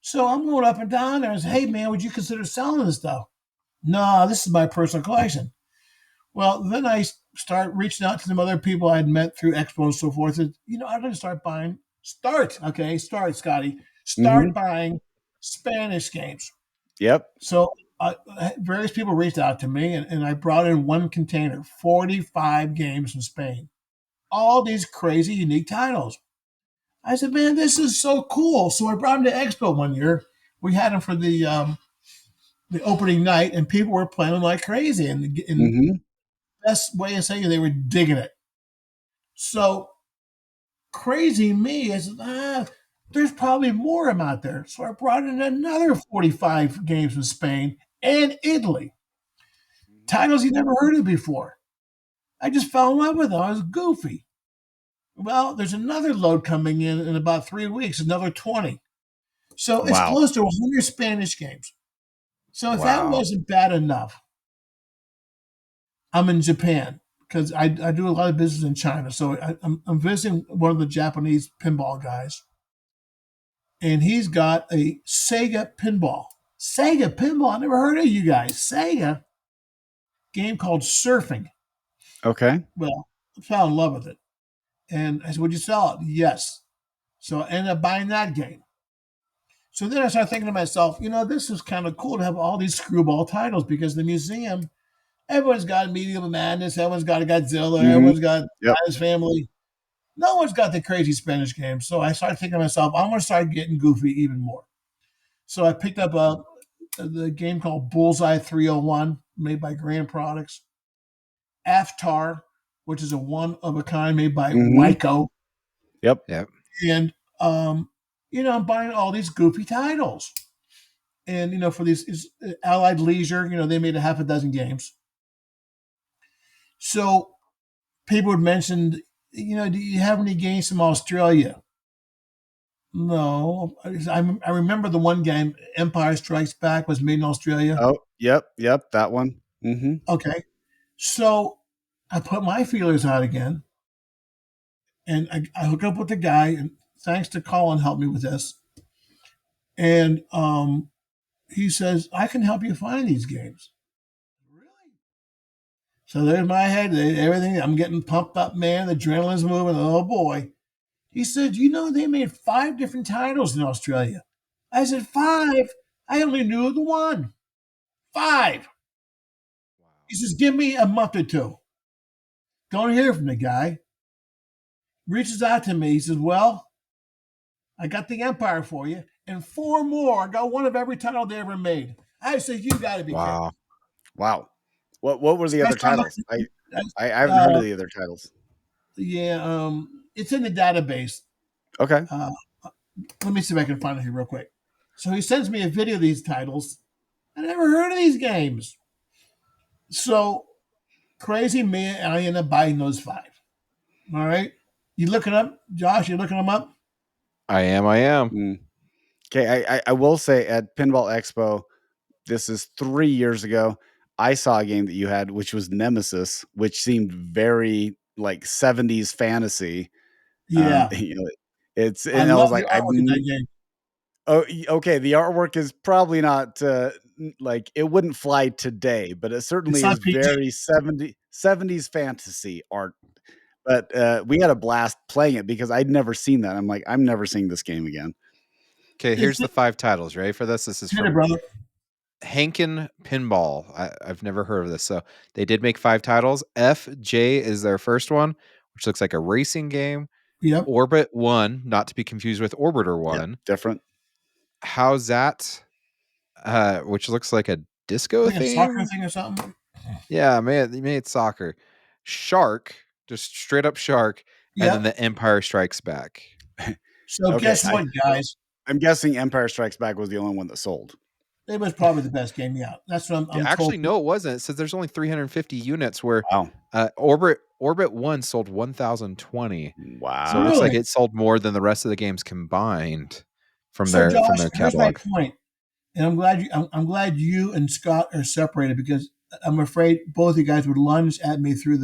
So I'm going up and down there and say, hey, man, would you consider selling this stuff? No, this is my personal collection. Well, then I start reaching out to some other people I'd met through Expo and so forth. And, I'm going to start buying. Start, Scotty. Start Mhm. buying Spanish games. Yep. So various people reached out to me, and I brought in one container, 45 games from Spain. All these crazy, unique titles. I said, man, this is so cool. So I brought them to Expo one year. We had them for the opening night, and people were playing them like crazy. And the Mhm. best way of saying it, they were digging it. So crazy me is, there's probably more of them out there. So I brought in another 45 games from Spain and Italy. Titles you never heard of before. I just fell in love with them. I was goofy. Well, there's another load coming in about 3 weeks, another 20. So it's Wow. close to 100 Spanish games. So if that Wow. wasn't bad enough, I'm in Japan because I do a lot of business in China. So I'm visiting one of the Japanese pinball guys, and he's got a Sega pinball. Sega pinball. I never heard of you guys. Sega game called Surfing. Okay. Well, I fell in love with it. And I said, would you sell it? Yes. So I ended up buying that game. So then I started thinking to myself, this is kind of cool to have all these screwball titles because the museum, everyone's got Medieval Madness, everyone's got a Godzilla, Mhm. everyone's got Yep. Adam's Family. No one's got the crazy Spanish game. So I started thinking to myself, I'm going to start getting goofy even more. So I picked up the game called Bullseye 301, made by Grand Products. Aftar, which is a one of a kind made by Mhm. Wyco. Yep. Yep. And, I'm buying all these goofy titles. And, for these Allied Leisure, they made a half a dozen games. So people had mentioned, do you have any games from Australia? No. I remember the one game, Empire Strikes Back, was made in Australia. Oh, yep, that one. Mhm. Okay. So I put my feelers out again, and I hooked up with the guy, and thanks to Colin helped me with this. And he says, I can help you find these games. Really? So there's my head, everything. I'm getting pumped up, man. The adrenaline's moving. Oh boy. He said, they made 5 different titles in Australia. I said, 5? I only knew the one. 5. He says, give me a month or two. Don't hear from the guy. Reaches out to me. He says, well, I got the Empire for you, and 4 more. I got one of every title they ever made. I said, you got to be kidding. Wow. Wow. What were So the I other started titles? looking. I haven't heard Uh, of the other titles. yeah, it's in the database. Okay. Uh, let me see if I can find it here real quick. So he sends me a video of these titles. I never heard of these games. So crazy me, and I end up buying those 5. All right. You looking up, Josh? You looking them up? I am. I am. Mm. Okay, I will say at Pinball Expo, this is 3 years ago, I saw a game that you had, which was Nemesis, which seemed very like 70s fantasy. Yeah. You know, it's I and I love was the like, artwork in that game. okay, the artwork is probably not like it wouldn't fly today, but it It's certainly not is PG. very 70s fantasy art. But we had a blast playing it because I'd never seen that. I'm like, I'm never seeing this game again. Okay, It's here's the 5 titles. Ready for this? This is hit it, from brother. Hankin Pinball. I've never heard of this. So they did make 5 titles. FJ is their first one, which looks like a racing game. Yep. Orbit 1, not to be confused with Orbiter Yep, 1. different. How's that? Which looks like a disco Like a soccer theme. thing or something. Yeah, man, they made soccer. Shark, just straight up shark, and then Yep. the Empire Strikes Back. So Okay, guess what, guys? I'm guessing Empire Strikes Back was the only one that sold. It was probably the best game out. That's what Yeah, I'm told. actually, no, it wasn't. It says there's only 350 units where Wow. Orbit 1 sold 1,020. So it looks like Really? Wow. it sold more than the rest of the games combined from So their Josh, here's my catalog. point, and I'm glad you and Scott are separated because I'm afraid both of you guys would lunge at me through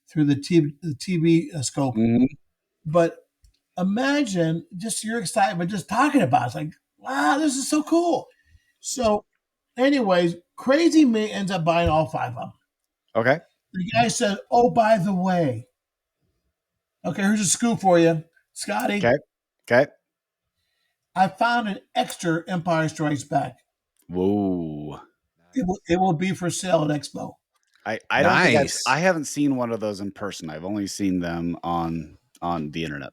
through the TV scope. Mhm. But imagine just your excitement just talking about it. It's like, wow, this is so cool. So, anyways, Crazy Me ends up buying all 5 of them. Okay. The guy said, "Oh, by the way, okay, here's a scoop for you, Scotty. Okay. Okay. I found an extra Empire Strikes Back. Whoa. It will be for sale at Expo." I don't think Nice. I haven't seen one of those in person. I've only seen them on the internet.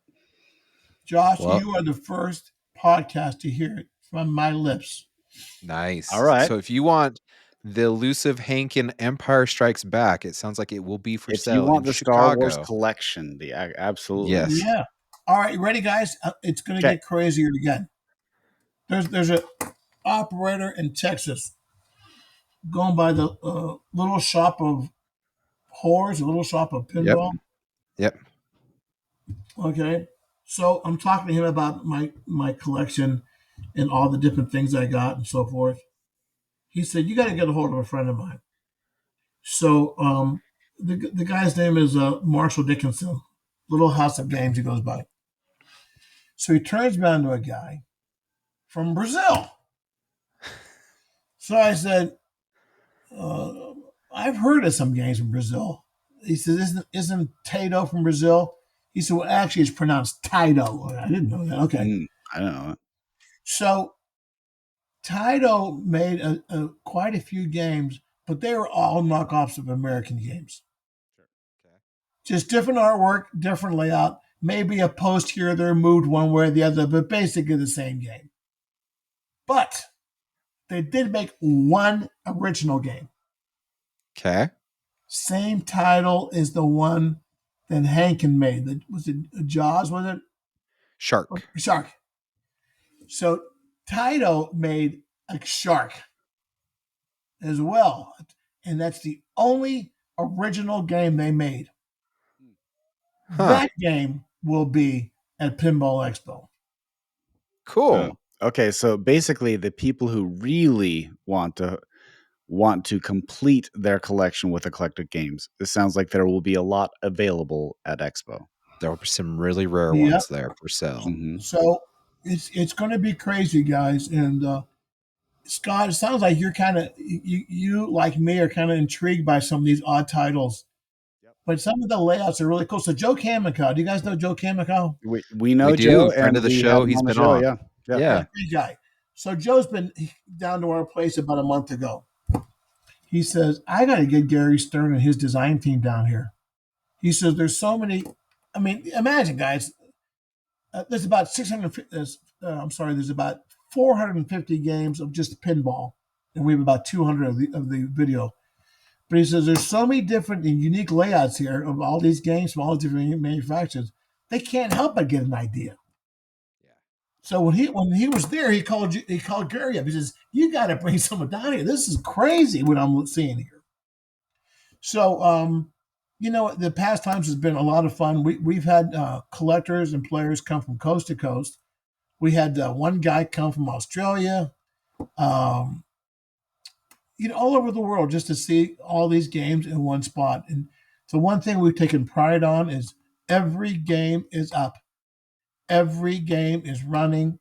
Josh, Well, you are the first podcast to hear it from my lips. nice. All right. So if you want the elusive Hankin Empire Strikes Back, it sounds like it will be for If you sale want in the Star Wars Chicago. collection, absolutely. Yes. Yeah. All right, you ready, guys? It's going to Okay. get crazier again. There's a operator in Texas going by the little shop of whores, a little shop of Yep. pinball. Yep. Okay. So I'm talking to him about my collection and all the different things I got and so forth. He said, "You got to get a hold of a friend of mine." So the guy's name is Marshall Dickinson, Little House of Games he goes by. So he turns me on to a guy from Brazil. So I said, "I've heard of some games from Brazil." He says, "Isn't Taito from Brazil?" He said, "Well, actually, it's pronounced Taito." I didn't know that. Okay. I don't know. So Taito made quite a few games, but they were all knockoffs of American games. Okay. Just different artwork, different layout, maybe a post here or there moved one way or the other, but basically the same game. But they did make one original game. Okay. Same title as the one that Hankin made. Was it Jaws? Was it Shark. Shark? So Taito made a Shark as well, and that's the only original game they made. Huh. That game will be at Pinball Expo. Cool. Okay, so basically the people who really want to complete their collection with eclectic games, it sounds like there will be a lot available at Expo. There will be some really rare Yep. ones there for sale. Mm-hmm. So it's going to be crazy, guys. And Scott, it sounds like you're kind of you like me are kind of intrigued by some of these odd titles. Yep. But some of the layouts are really cool. So Joe Kamiko, do you guys know Joe Kamiko? We know We do. Joe, Friend and of the we show. have him He's on the been show. on. Yeah. Yeah. Great guy. So Joe's been down to our place about a month ago. He says, "I got to get Gary Stern and his design team down here." He says, "There's so many. I mean, imagine, guys. There's about 600. I'm sorry. There's about 450 games of just pinball, and we have about 200 of the video." But he says there's so many different and unique layouts here of all these games from all the different manufacturers. They can't help but get an idea. Yeah. So when he was there, he called Gary up. He says, "You got to bring someone down here. This is crazy what I'm seeing here." So the past times has been a lot of fun. We've had collectors and players come from coast to coast. We had one guy come from Australia. Um, all over the world just to see all these games in one spot. And so one thing we've taken pride on is every game is up. Every game is running.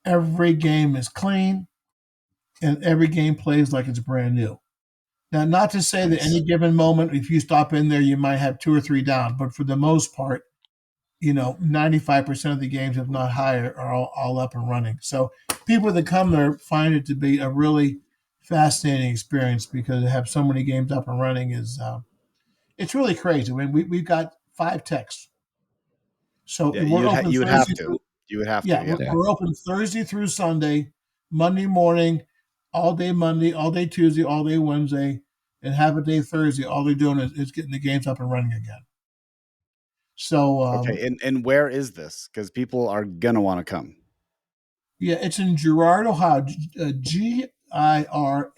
Every game is clean. And every game plays like it's brand new. Now, not to say that Nice. any given moment, if you stop in there, you might have 2 or 3 down. But for the most part, 95% of the games, if not higher, are all up and running. So people that come there find it to be a really fascinating experience because to have so many games up and running it's really crazy. I mean, we've got 5 techs. So Yeah, we're open you would have Thursday to. through, You would have to. yeah, Yeah. we're open Thursday through Sunday, Monday morning, all day Monday, all day Tuesday, all day Wednesday, and half a day Thursday. All they're doing is getting the games up and running again. So Okay. And where is this? Because people are gonna want to come. yeah, it's in Girard, Ohio. Girard,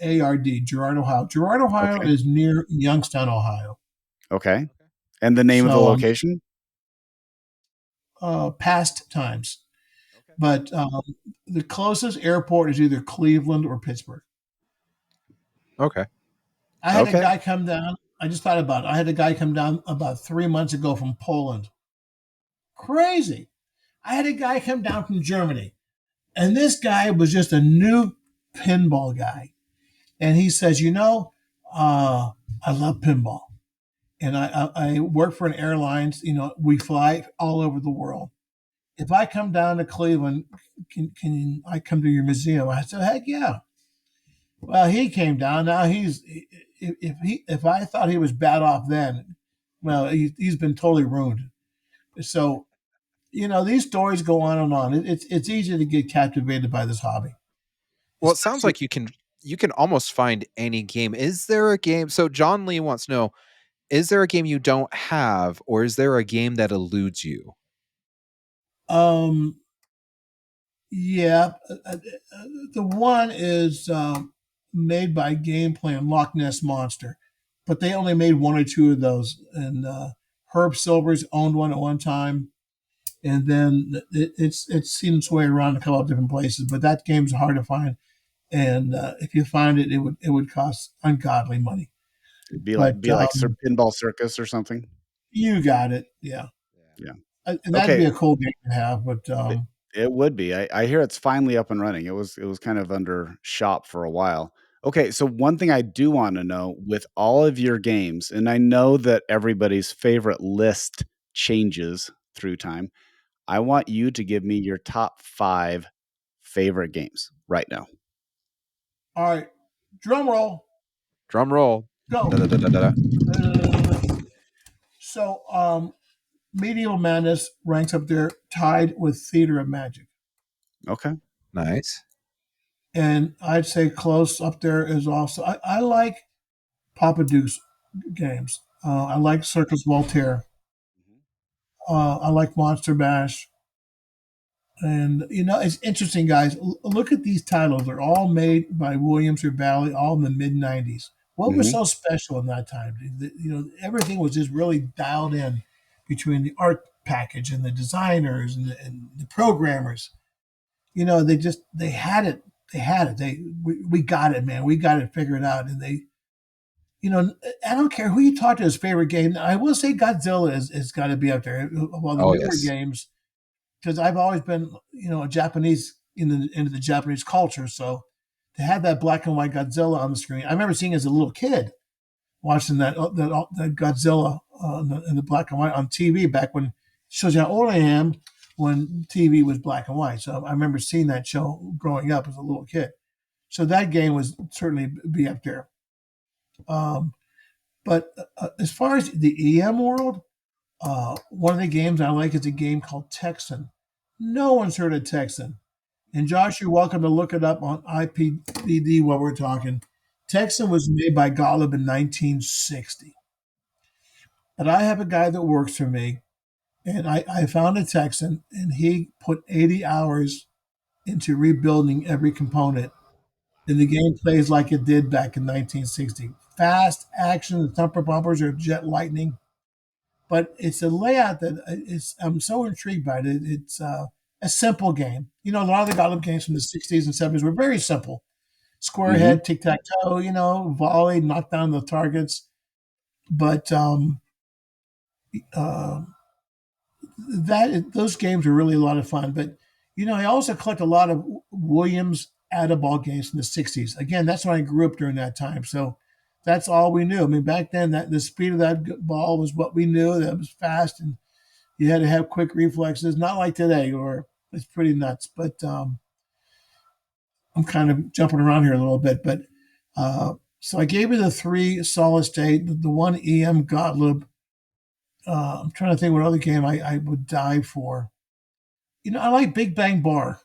Girard, Ohio. Girard, Ohio Okay. is near Youngstown, Ohio. Okay. And the name of the So location? past times, Okay. but the closest airport is either Cleveland or Pittsburgh. Okay. I had a Okay. guy come down. I just thought about it. I had a guy come down about 3 months ago from Poland. Crazy. I had a guy come down from Germany, and this guy was just a new pinball guy. And he says, I love pinball. And I work for an airlines. We fly all over the world. If I come down to Cleveland, can I come to your museum? I said, heck yeah. Well, he came down. Now if I thought he was bad off then, well, he's been totally ruined. So these stories go on and on. It's easy to get captivated by this hobby. Well, it sounds like you can almost find any game. Is there a game? So John Lee wants to know: is there a game you don't have, or is there a game that eludes you? Um, yeah, the one is made by Game Plan, Loch Ness Monster, but they only made one or two of those. And Herb Silvers owned one at one time, and then it's seen its way around a couple of different places. But that game's hard to find, and if you find it, it would cost ungodly money. It'd be like But Pinball Circus or something. you got it, yeah. Yeah. And that'd be a cool game to have. But It would be. I hear it's finally up and running. It was kind of under shop for a while. Okay, so one thing I do want to know with all of your games, and I know that everybody's favorite list changes through time. I want you to give me your top 5 favorite games right now. all right, drum roll, Drum roll. go. Da-da-da-da-da. So, Medieval Madness ranks up there, tied with Theater of Magic, Okay. Nice. and I'd say close up there is also. I like Papa Duke's games. I like Circus Voltaire. I like Monster Bash. And it's interesting, guys. Look at these titles; they're all made by Williams or Valley, all in the mid '90s. What was Mhm. so special in that time? Everything was just really dialed in between the art package and the designers and the programmers. They had it. They had it. We got it, man. We got it figured out. And I don't care who you talk to his favorite game. I will say Godzilla is got to be up there. While the Oh, newer yes. games, because I've always been, a Japanese into the Japanese culture. So to have that black and white Godzilla on the screen, I remember seeing as a little kid watching that Godzilla in the black and white on TV back when. Shows you how old I am when TV was black and white. So I remember seeing that show growing up as a little kid. So that game was certainly be up there. Um, but as far as the EM world, one of the games I like is a game called Texan. No one's heard of Texan. And Josh, you're welcome to look it up on IPDD while we're talking. Texan was made by Golub in 1960. But I have a guy that works for me, and I found a Texan, and he put 80 hours into rebuilding every component. And the game plays like it did back in 1960. Fast action, the thumper bumpers are jet lightning, but it's a layout that I'm so intrigued by it. It's a simple game. A lot of the Gollum games from the 60s and 70s were very simple. Square Mhm. head, tic tac toe, volley, knock down the targets. But uh, those games were really a lot of fun. But I also collect a lot of Williams Adaball games from the '60s. Again, that's when I grew up during that time. So that's all we knew. I mean, back then, that the speed of that ball was what we knew. That was fast, and you had to have quick reflexes. Not like today, or it's pretty nuts. But I'm kind of jumping around here a little bit. But so I gave you the 3 solid state, the 1 EM Gottlieb. I'm trying to think what other game I would die for. I like Big Bang Bar.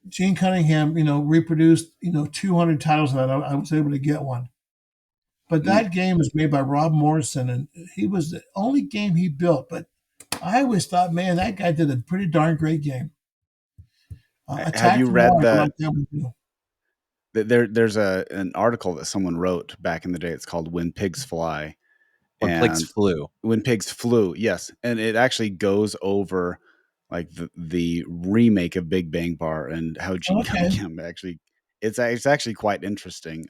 Gene Cunningham, reproduced, 200 titles of that. I was able to get one. But Mm. that game was made by Rob Morrison, and he was the only game he built. But I always thought, man, that guy did a pretty darn great game. Have Attack you from read Mars, I like that one too. there's an article that someone wrote back in the day. It's called When Pigs Fly. When pigs And flew. When Pigs Flew, yes. And it actually goes over like the remake of Big Bang Bar and how Gene Okay. Cunningham actually It's actually quite interesting.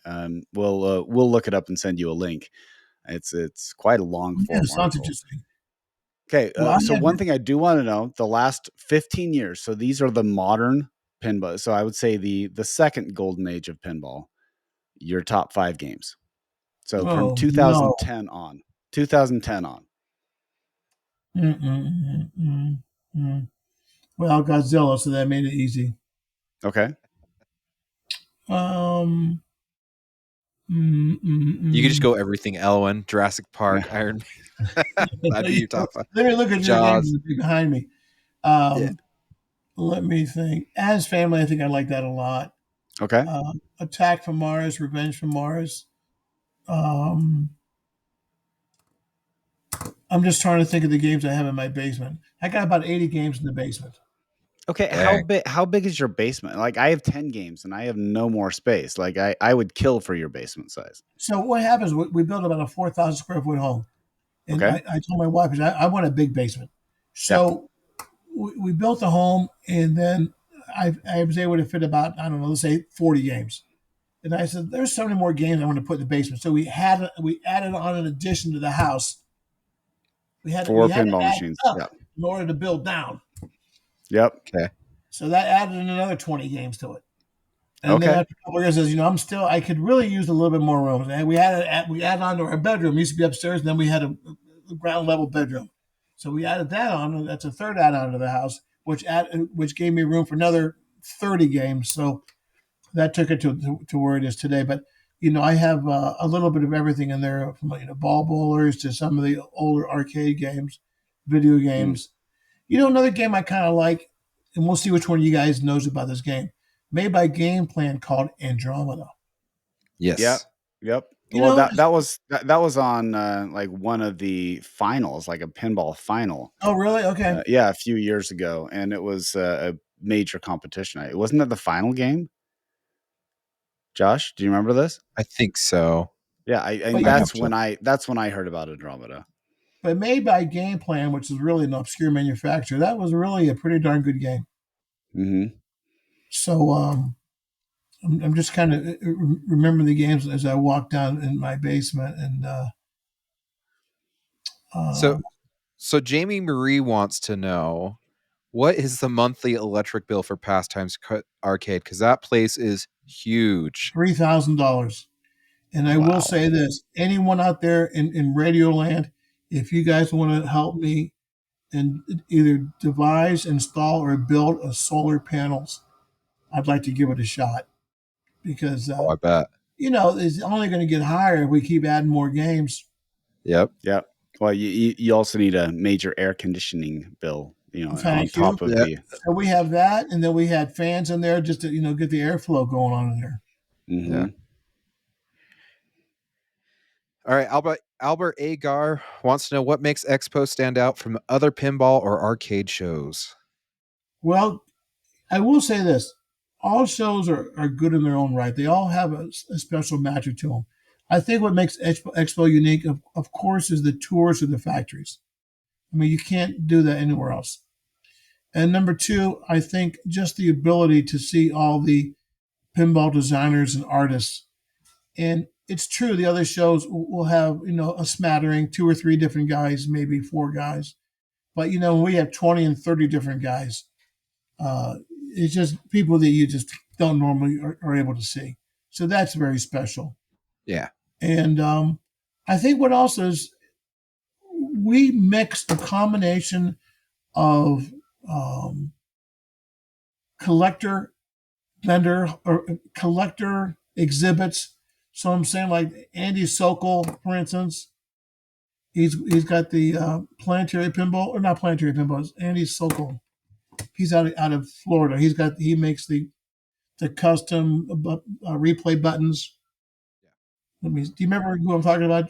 We'll look it up and send you a link. It's quite a long Yeah, form sounds article. interesting. Okay, Well, I so had one thing I do want to know: the last 15 years. So these are the modern pinball. So I would say the second golden age of pinball. Your top 5 games. So from oh no. 2010 on, 2010 on. Mm, mm, mm, mm, mm. Well, Godzilla, so that made it easy. Okay, Um, You could just mm. go everything Elwin, Jurassic yeah, Park, Iron Man. That'd be your top five. Let me look at your games Jaws. behind me. Yeah. Um, let me think. As Family, I think I like that a lot. okay. Attack from Mars, Revenge from Mars. Um, I'm just trying to think of the games I have in my basement. I got about 80 games in the basement. Okay, Dang. how big is your basement? Like I have 10 games and I have no more space. Like I would kill for your basement size. So what happens? We built about a 4,000 square foot home, and Okay. I told my wife, I want a big basement. Yeah. So we built the home, and then I was able to fit about, I don't know, let's say 40 games. And I said, there's so many more games I want to put in the basement. So we added on an addition to the house. We 4 had to pinball add machines. up Yep. in order to build down. Yep. Okay. So that added another 20 games to it. And then Okay. after a couple of years, says, I could really use a little bit more rooms. And we added on to our bedroom. It used to be upstairs, and then we had a ground level bedroom. So we added that on. That's a third add on to the house, which gave me room for another 30 games. So that took it to where it is today. But I have a little bit of everything in there, from ball bowlers to some of the older arcade games, video Mm. games. Another game I kind of like, and we'll see which one of you guys knows about this game, made by Game Plan, called Andromeda. Yes. Yep. Yep. You Well, know, that was on like one of the finals, like a pinball final. oh really? Okay. Yeah, a few years ago, and it was a major competition. It wasn't that the final game. Josh, do you remember this? I think so. Yeah, and But I have to. that's when I heard about Andromeda. made by Game Plan, which is really an obscure manufacturer, that was really a pretty darn good game. Hmm. So I'm just kind of remembering the games as I walk down in my basement, and So uh, so Jamie Marie wants to know, what is the monthly electric bill for Pastimes Arcade? Because that place is huge. $3,000. And I will Wow. say this: anyone out there in Radio Land, if you guys want to help me and either devise, install, or build a solar panels, I'd like to give it a shot, because Oh, I bet. it's only going to get higher if we keep adding more games. Yep. Yep. Well, you also need a major air conditioning bill, on Thank you. top of Yeah. the. So we have that, and then we had fans in there just to get the airflow going on in there. Yeah. Hmm. All right. Albert Agar wants to know, what makes Expo stand out from other pinball or arcade shows. Well, I will say this: all shows are good in their own right. They all have a special magic to them. I think what makes Expo unique, of course, is the tours of the factories. I mean, you can't do that anywhere else. And number two, I think just the ability to see all the pinball designers and artists. And it's true, the other shows will have, a smattering, two or three different guys, maybe four guys. But, we have 20 and 30 different guys. Uh, it's just people that you just don't normally are able to see. So that's very special. Yeah. And I think what else is, we mix a combination of um, collector vendor or collector exhibits. So I'm saying, like Andy Sokol, for instance, he's got the planetary pinball, or not planetary pinball. It's Andy Sokol. He's out of Florida. He makes the custom replay buttons. Do you remember who I'm talking about?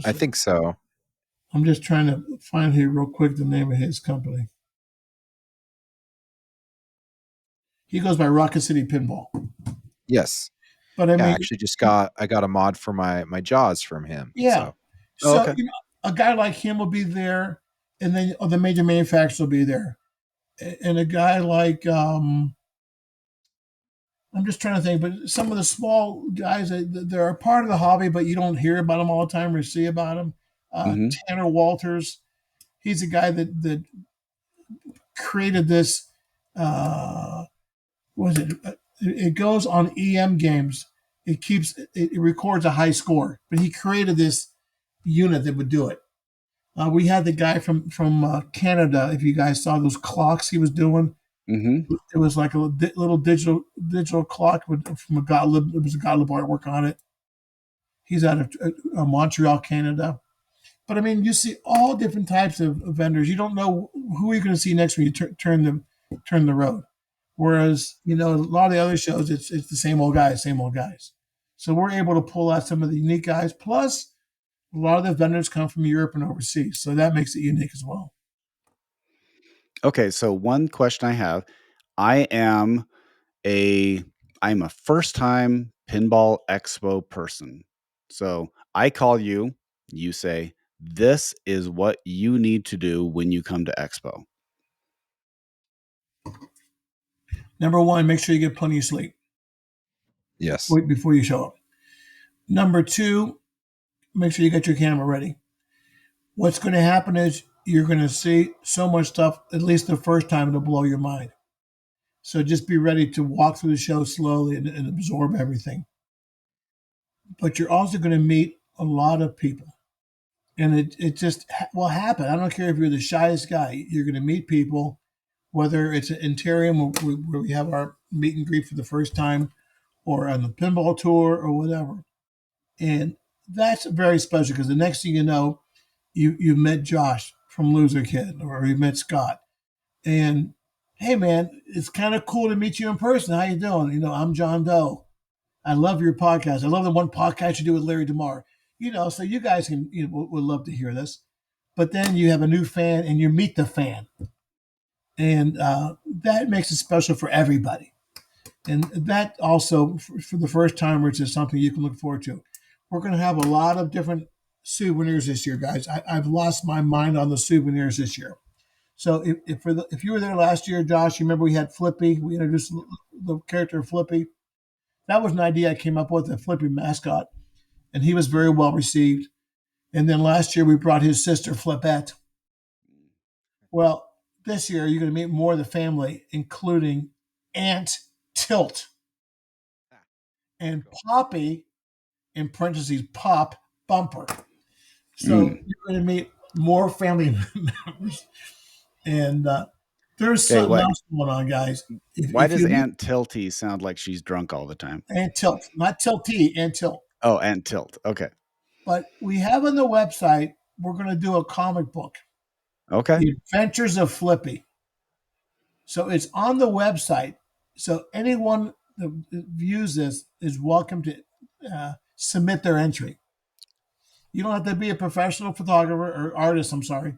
I think so. I'm just trying to find here real quick the name of his company. He goes by Rocket City Pinball. Yes. But I Yeah, I mean, actually I got a mod for my Jaws from him. yeah. So Oh, So okay. a guy like him will be there, and then the major manufacturers will be there, and a guy like I'm just trying to think, but some of the small guys, they're a part of the hobby, but you don't hear about them all the time or see about them. Hmm. Tanner Walters, he's a guy that created this. Uh, what was it? It goes on EM games. It records a high score, but he created this unit that would do it. We had the guy from Canada. If you guys saw those clocks he was doing, Hmm. it was like a little digital clock from a Gottlieb. It was a Gottlieb artwork on it. He's out of Montreal, Canada. But I mean, you see all different types of vendors. You don't know who you're going to see next when you turn the road. Whereas a lot of the other shows, it's the same old guys, same old guys. So we're able to pull out some of the unique guys. Plus, a lot of the vendors come from Europe and overseas, so that makes it unique as well. Okay, so one question I have, I am a I'm a first time Pinball Expo person. So I call you, you say, this is what you need to do when you come to Expo. Number one, make sure you get plenty of sleep Yes. before you show up. Number two, make sure you get your camera ready. What's going to happen is you're going to see so much stuff, at least the first time, it'll blow your mind. So just be ready to walk through the show slowly and absorb everything. But you're also going to meet a lot of people. And it just will happen. I don't care if you're the shyest guy, you're going to meet people, whether it's an Interium where we have our meet and greet for the first time, or on the pinball tour or whatever. And that's very special because the next thing you know, you met Josh from Loser Kid, or you met Scott. And hey man, it's kind of cool to meet you in person. How you doing? I'm John Doe. I love your podcast. I love the one podcast you do with Larry DeMar. So you guys can would love to hear this. But then you have a new fan and you meet the fan. And that makes it special for everybody. And that also, for the first timers, is something you can look forward to. We're going to have a lot of different souvenirs this year, guys. I've lost my mind on the souvenirs this year. So if you were there last year, Josh, you remember we had Flippy. We introduced the character Flippy. That was an idea I came up with, a Flippy mascot, and he was very well received. And then last year we brought his sister Flippette. Well, this year you're going to meet more of the family, including Aunt Tilt and Poppy, in parentheses, Pop Bumper. So Mm. you're going to meet more family members. And there's Okay, something else going on, guys. why If does you meet Aunt Tilty sound like she's drunk all the time? Aunt Tilt, not Tilty, Aunt Tilt. Oh, Aunt Tilt. Okay. But we have on the website, we're going to do a comic book, Okay. The Adventures of Flippy. So it's on the website. So anyone that views this is welcome to submit their entry. You don't have to be a professional photographer or artist, I'm sorry,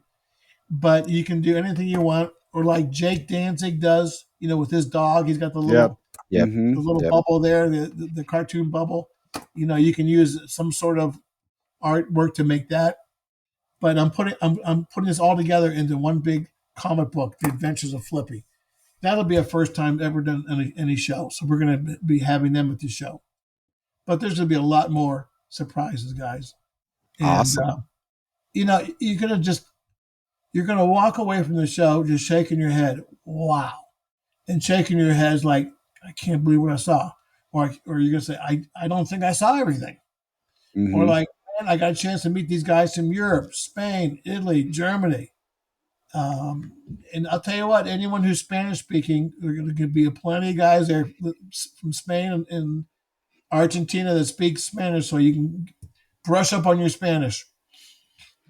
but you can do anything you want. Or like Jake Danzig does, with his dog, he's got the Yep. little Yep. Hmm. the little Yep. bubble there, the cartoon bubble. You can use some sort of artwork to make that. But I'm putting this all together into one big comic book, The Adventures of Flippy. That'll be a first time ever done any show. So we're going to be having them at the show. But there's going to be a lot more surprises, guys. And Awesome. you're gonna walk away from the show just shaking your head, wow, and shaking your head like, I can't believe what I saw, or you're gonna say, I don't think I saw everything, or Hmm. like, man, I got a chance to meet these guys from Europe, Spain, Italy, Germany. And I'll tell you what, anyone who's Spanish speaking, there are going to be plenty of guys there from Spain and Argentina that speak Spanish, so you can brush up on your Spanish.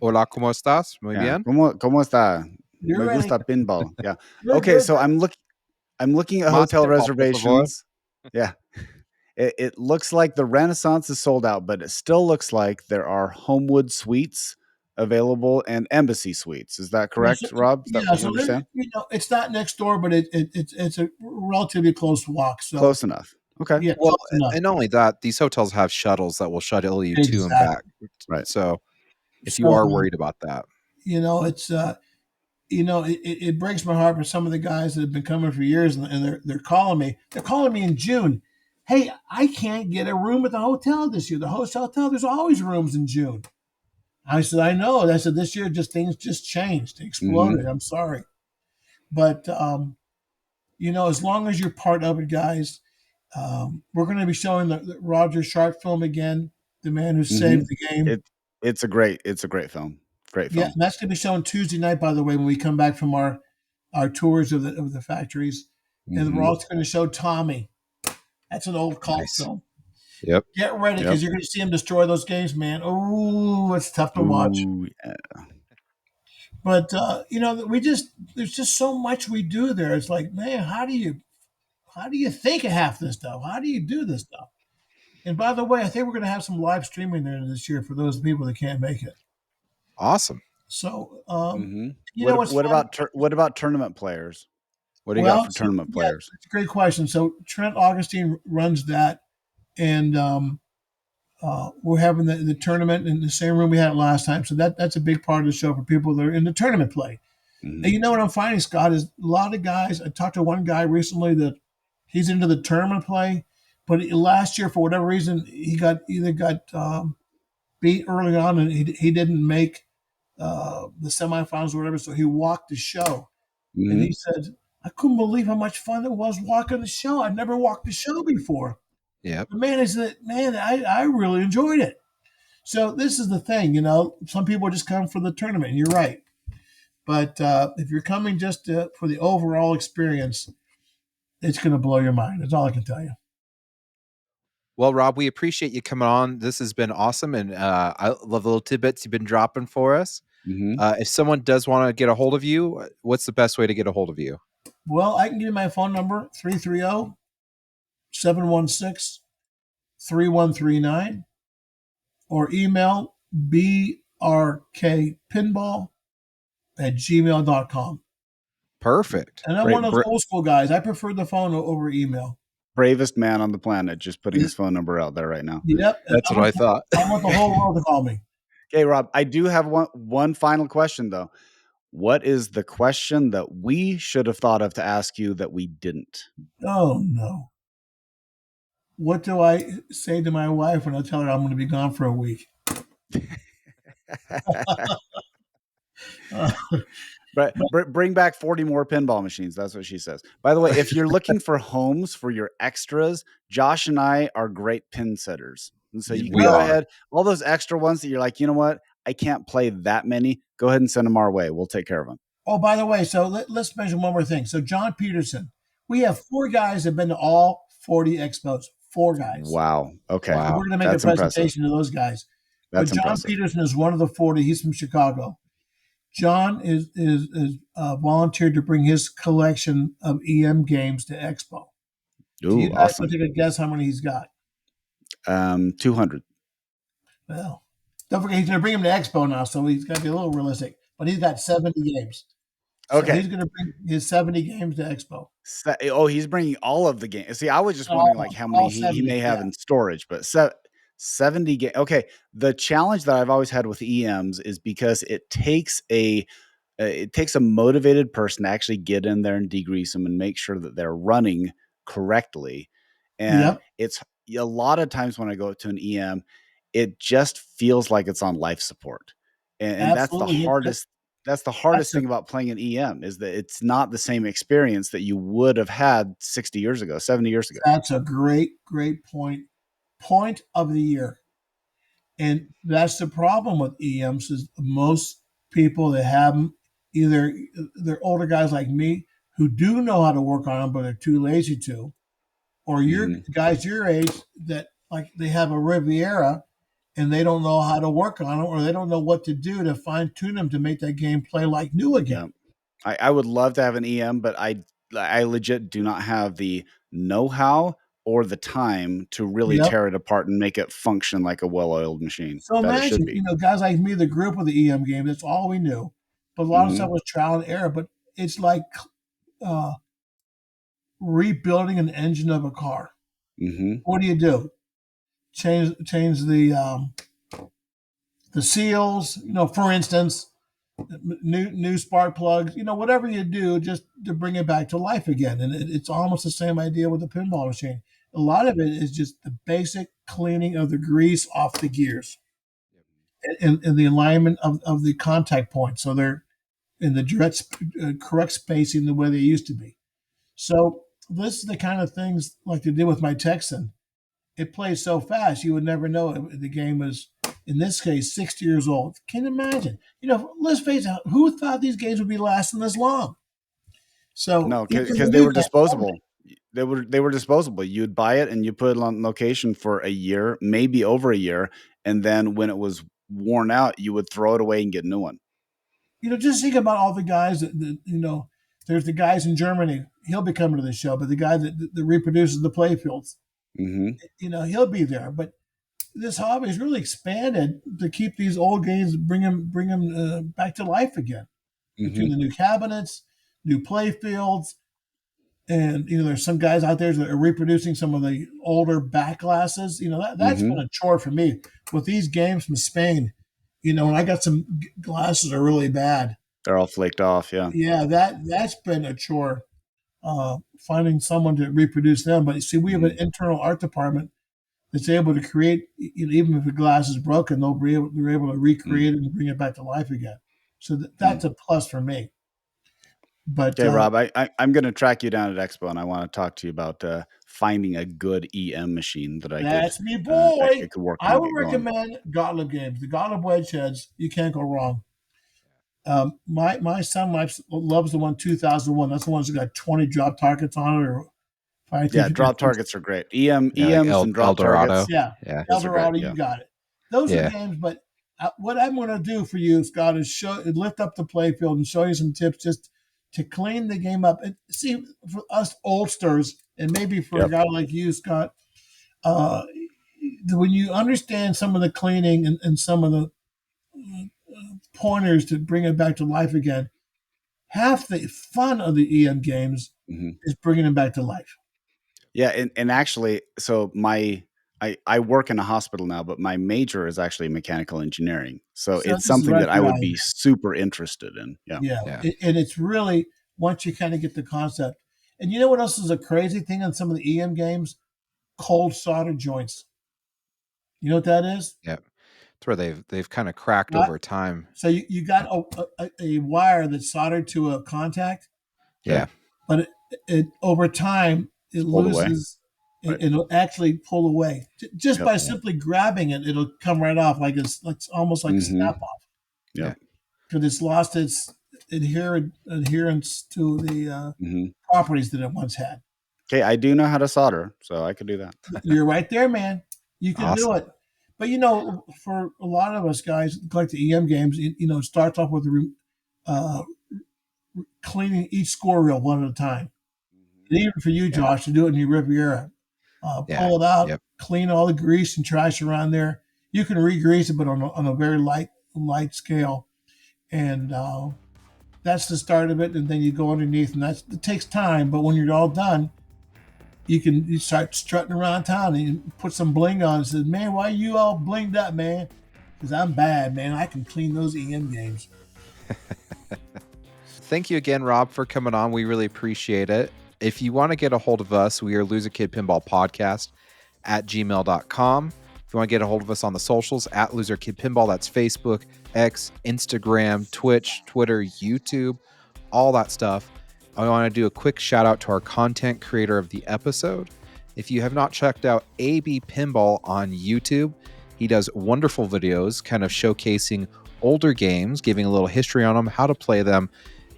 Hola, ¿cómo estás? Muy Yeah. bien. ¿Cómo está? You're Me ready. gusta pinball. Yeah. Good, Okay, good. so I'm looking at Más hotel pinball, por favor. reservations. Yeah. It looks like the Renaissance is sold out, but it still looks like there are Homewood suites available and Embassy suites. Is that Well, so, correct, Rob? Is that yeah, what you so there, understand? it's not next door, but it's a relatively close walk. So Close enough. Okay. yeah, Well, close enough. and not only that, these hotels have shuttles that will shuttle you to and back. Exactly. Right. So if you So are worried about that, it's it breaks my heart for some of the guys that have been coming for years, and they're calling me. They're calling me in June. Hey, I can't get a room at the hotel this year. The host hotel, there's always rooms in June. I said, I know. I said, this year things just changed, exploded. Mm-hmm. I'm sorry. But as long as you're part of it, guys, we're going to be showing the Roger Sharp film again, The Man Who Mm-hmm. Saved the Game. It's a great film. Great Yeah, film. and that's going to be shown Tuesday night, by the way, when we come back from our tours of the factories. And we're Mm-hmm. also going to show Tommy. That's an old cult Nice. film. Yep. Get ready Yep. because you're going to see him destroy those games, man. Oh, it's tough to watch. Ooh, yeah. But there's just so much we do there. It's like, man, how do you think of half this stuff? How do you do this stuff? And by the way, I think we're going to have some live streaming there this year for those people that can't make it. Awesome. So, Mm-hmm. you know what's fun? What about tournament players? What do you got Well, for so, tournament yeah, players? it's a great question. So Trent Augustine runs that, and we're having the tournament in the same room we had it last time. So that's a big part of the show for people that are in the tournament play. Mm-hmm. And you know what I'm finding, Scott, is a lot of guys. I talked to one guy recently that he's into the tournament play, but last year for whatever reason he got beat early on and he didn't make the semifinals or whatever. So he walked the show, and Mm-hmm. he said, "I couldn't believe how much fun it was walking the show. I'd never walked the show before." Yep. But man, I really enjoyed it. So this is the thing, some people just come for the tournament, and you're right. But if you're coming just for the overall experience, it's going to blow your mind. That's all I can tell you. Well, Rob, we appreciate you coming on. This has been awesome, and I love the little tidbits you've been dropping for us. Mm-hmm. If someone does want to get a hold of you, what's the best way to get a hold of you? Well, I can give you my phone number, 330-716-3139, or email brkpinball@gmail.com. Perfect. And I'm one of those old school guys. I prefer the phone over email. Bravest man on the planet, just putting his phone number out there right now. Yep. That's what I thought. I want the whole world to call me. Okay, Rob, I do have one final question though. What is the question that we should have thought of to ask you that we didn't? Oh, no. What do I say to my wife when I tell her I'm going to be gone for a week? But bring back 40 more pinball machines. That's what she says. By the way, if you're looking for homes for your extras, Josh and I are great pin setters. And so you can go ahead, all those extra ones that you're like, you know what? I can't play that many. Go ahead and send them our way. We'll take care of them. Oh, by the way, so let's mention one more thing. So John Peterson, we have 4 guys that have been to all 40 expos. 4 guys. Wow. Okay. So we're going to make That's a presentation impressive. to those guys. That's but John impressive. Peterson is one of the 40. He's from Chicago. John is volunteered to bring his collection of EM games to Expo. Ooh, you guys awesome. take a guess how many he's got? 200. Well, don't forget he's going to bring him to Expo now, so he's got to be a little realistic. But he's got 70 games. So Okay. he's going to bring his 70 games to Expo. He's bringing all of the games. See, I was just wondering like how many he may have in storage, but 70 games. Okay. The challenge that I've always had with EMs is because it takes a motivated person to actually get in there and degrease them and make sure that they're running correctly. And it's a lot of times when I go to an EM, it just feels like it's on life support. And that's the hardest. That's the hardest thing about playing an EM is that it's not the same experience that you would have had 60 years ago, 70 years ago. That's a great point. Point of the year. And that's the problem with EMs is most people that have them, either they're older guys like me who do know how to work on them, but they're too lazy to, or you're guys your age that like they have a Riviera and they don't know how to work on them, or they don't know what to do to fine tune them to make that game play like new again. Yeah. I would love to have an EM, but I legit do not have the know-how or the time to really tear it apart and make it function like a well-oiled machine. So imagine, guys like me that grew up with the EM game, that's all we knew. But a lot of stuff was trial and error, but it's like rebuilding an engine of a car. What do? Change the seals, for instance, new spark plugs, whatever you do just to bring it back to life again. And it's almost the same idea with the pinball machine. A lot of it is just the basic cleaning of the grease off the gears and the alignment of the contact points. So they're in the correct spacing the way they used to be. So this is the kind of things like they did with my Texan. It plays so fast you would never know the game was, in this case, 60 years old. Can you imagine? Let's face it, who thought these games would be lasting this long? So No, you can because they believe were that. disposable. They were disposable. You'd buy it and you put it on location for a year, maybe over a year, and then when it was worn out, you would throw it away and get a new one. Just think about all the guys that there's the guys in Germany. He'll be coming to the show, but the guy that reproduces the playfields, he'll be there. But this hobby has really expanded to keep these old games, bring them back to life again. Between the new cabinets, new playfields, and there's some guys out there that are reproducing some of the older back glasses. That's been a chore for me with these games from Spain. And I got some glasses that are really bad. They're all flaked off. Yeah. Yeah, that's been a chore. Finding someone to reproduce them, but see, we have an internal art department that's able to create. Even if the glass is broken, they're able to recreate it and bring it back to life again. So that's a plus for me. But okay, Rob, I'm going to track you down at Expo, and I want to talk to you about finding a good EM machine that that's me, boy. I could work on. I would recommend Gottlieb games. The Gottlieb wedge heads, you can't go wrong. My son loves the one 2001. That's the ones that got 20 drop targets on it, or drop targets are great. EMs and drop Eldorado. targets. Yeah, Eldorado, you got it. Those are games, but what I'm going to do for you, Scott, is lift up the playfield and show you some tips just to clean the game up. And see, for us oldsters, and maybe for a guy like you, Scott, when you understand some of the cleaning and some of the pointers to bring it back to life again, half the fun of the EM games is bringing them back to life. Yeah, and actually, so I work in a hospital now, but my major is actually mechanical engineering. So it's something that I would be super interested in. Yeah. And it's really, once you kind of get the concept. And you know what else is a crazy thing on some of the EM games? Cold solder joints. You know what that is? Yeah. It's where they've kind of cracked over time. So you got a wire that's soldered to a contact. Yeah. But it over time, it loses. It'll actually pull away just by simply grabbing it. It'll come right off like it's almost like a snap off. Yeah, because it's lost its adherence to the properties that it once had. Okay, I do know how to solder, so I could do that. You're right there, man. You can do it. But for a lot of us guys, like the EM games, it starts off with cleaning each score reel one at a time. And even for you, Josh, to do it in your Riviera. Pull it out, clean all the grease and trash around there. You can re-grease it, but on a very light scale. And that's the start of it. And then you go underneath, and it takes time. But when you're all done, you start strutting around town and you put some bling on and says, man, why you all blinged up, man? Because I'm bad, man. I can clean those EM games. Thank you again, Rob, for coming on. We really appreciate it. If you want to get a hold of us, we are Loser Kid Pinball Podcast at gmail.com. If you want to get a hold of us on the socials, at Loser Kid Pinball, that's Facebook, X, Instagram, Twitch, Twitter, YouTube, all that stuff. I want to do a quick shout out to our content creator of the episode. If you have not checked out AB Pinball on YouTube, he does wonderful videos kind of showcasing older games, giving a little history on them, how to play them,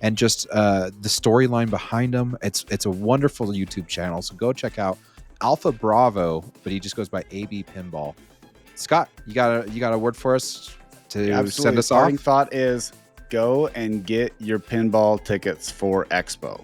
and just the storyline behind them. It's a wonderful YouTube channel, so go check out Alpha Bravo, but he just goes by AB Pinball. Scott, you got a word for us to send us off? Parting thought is go and get your pinball tickets for Expo.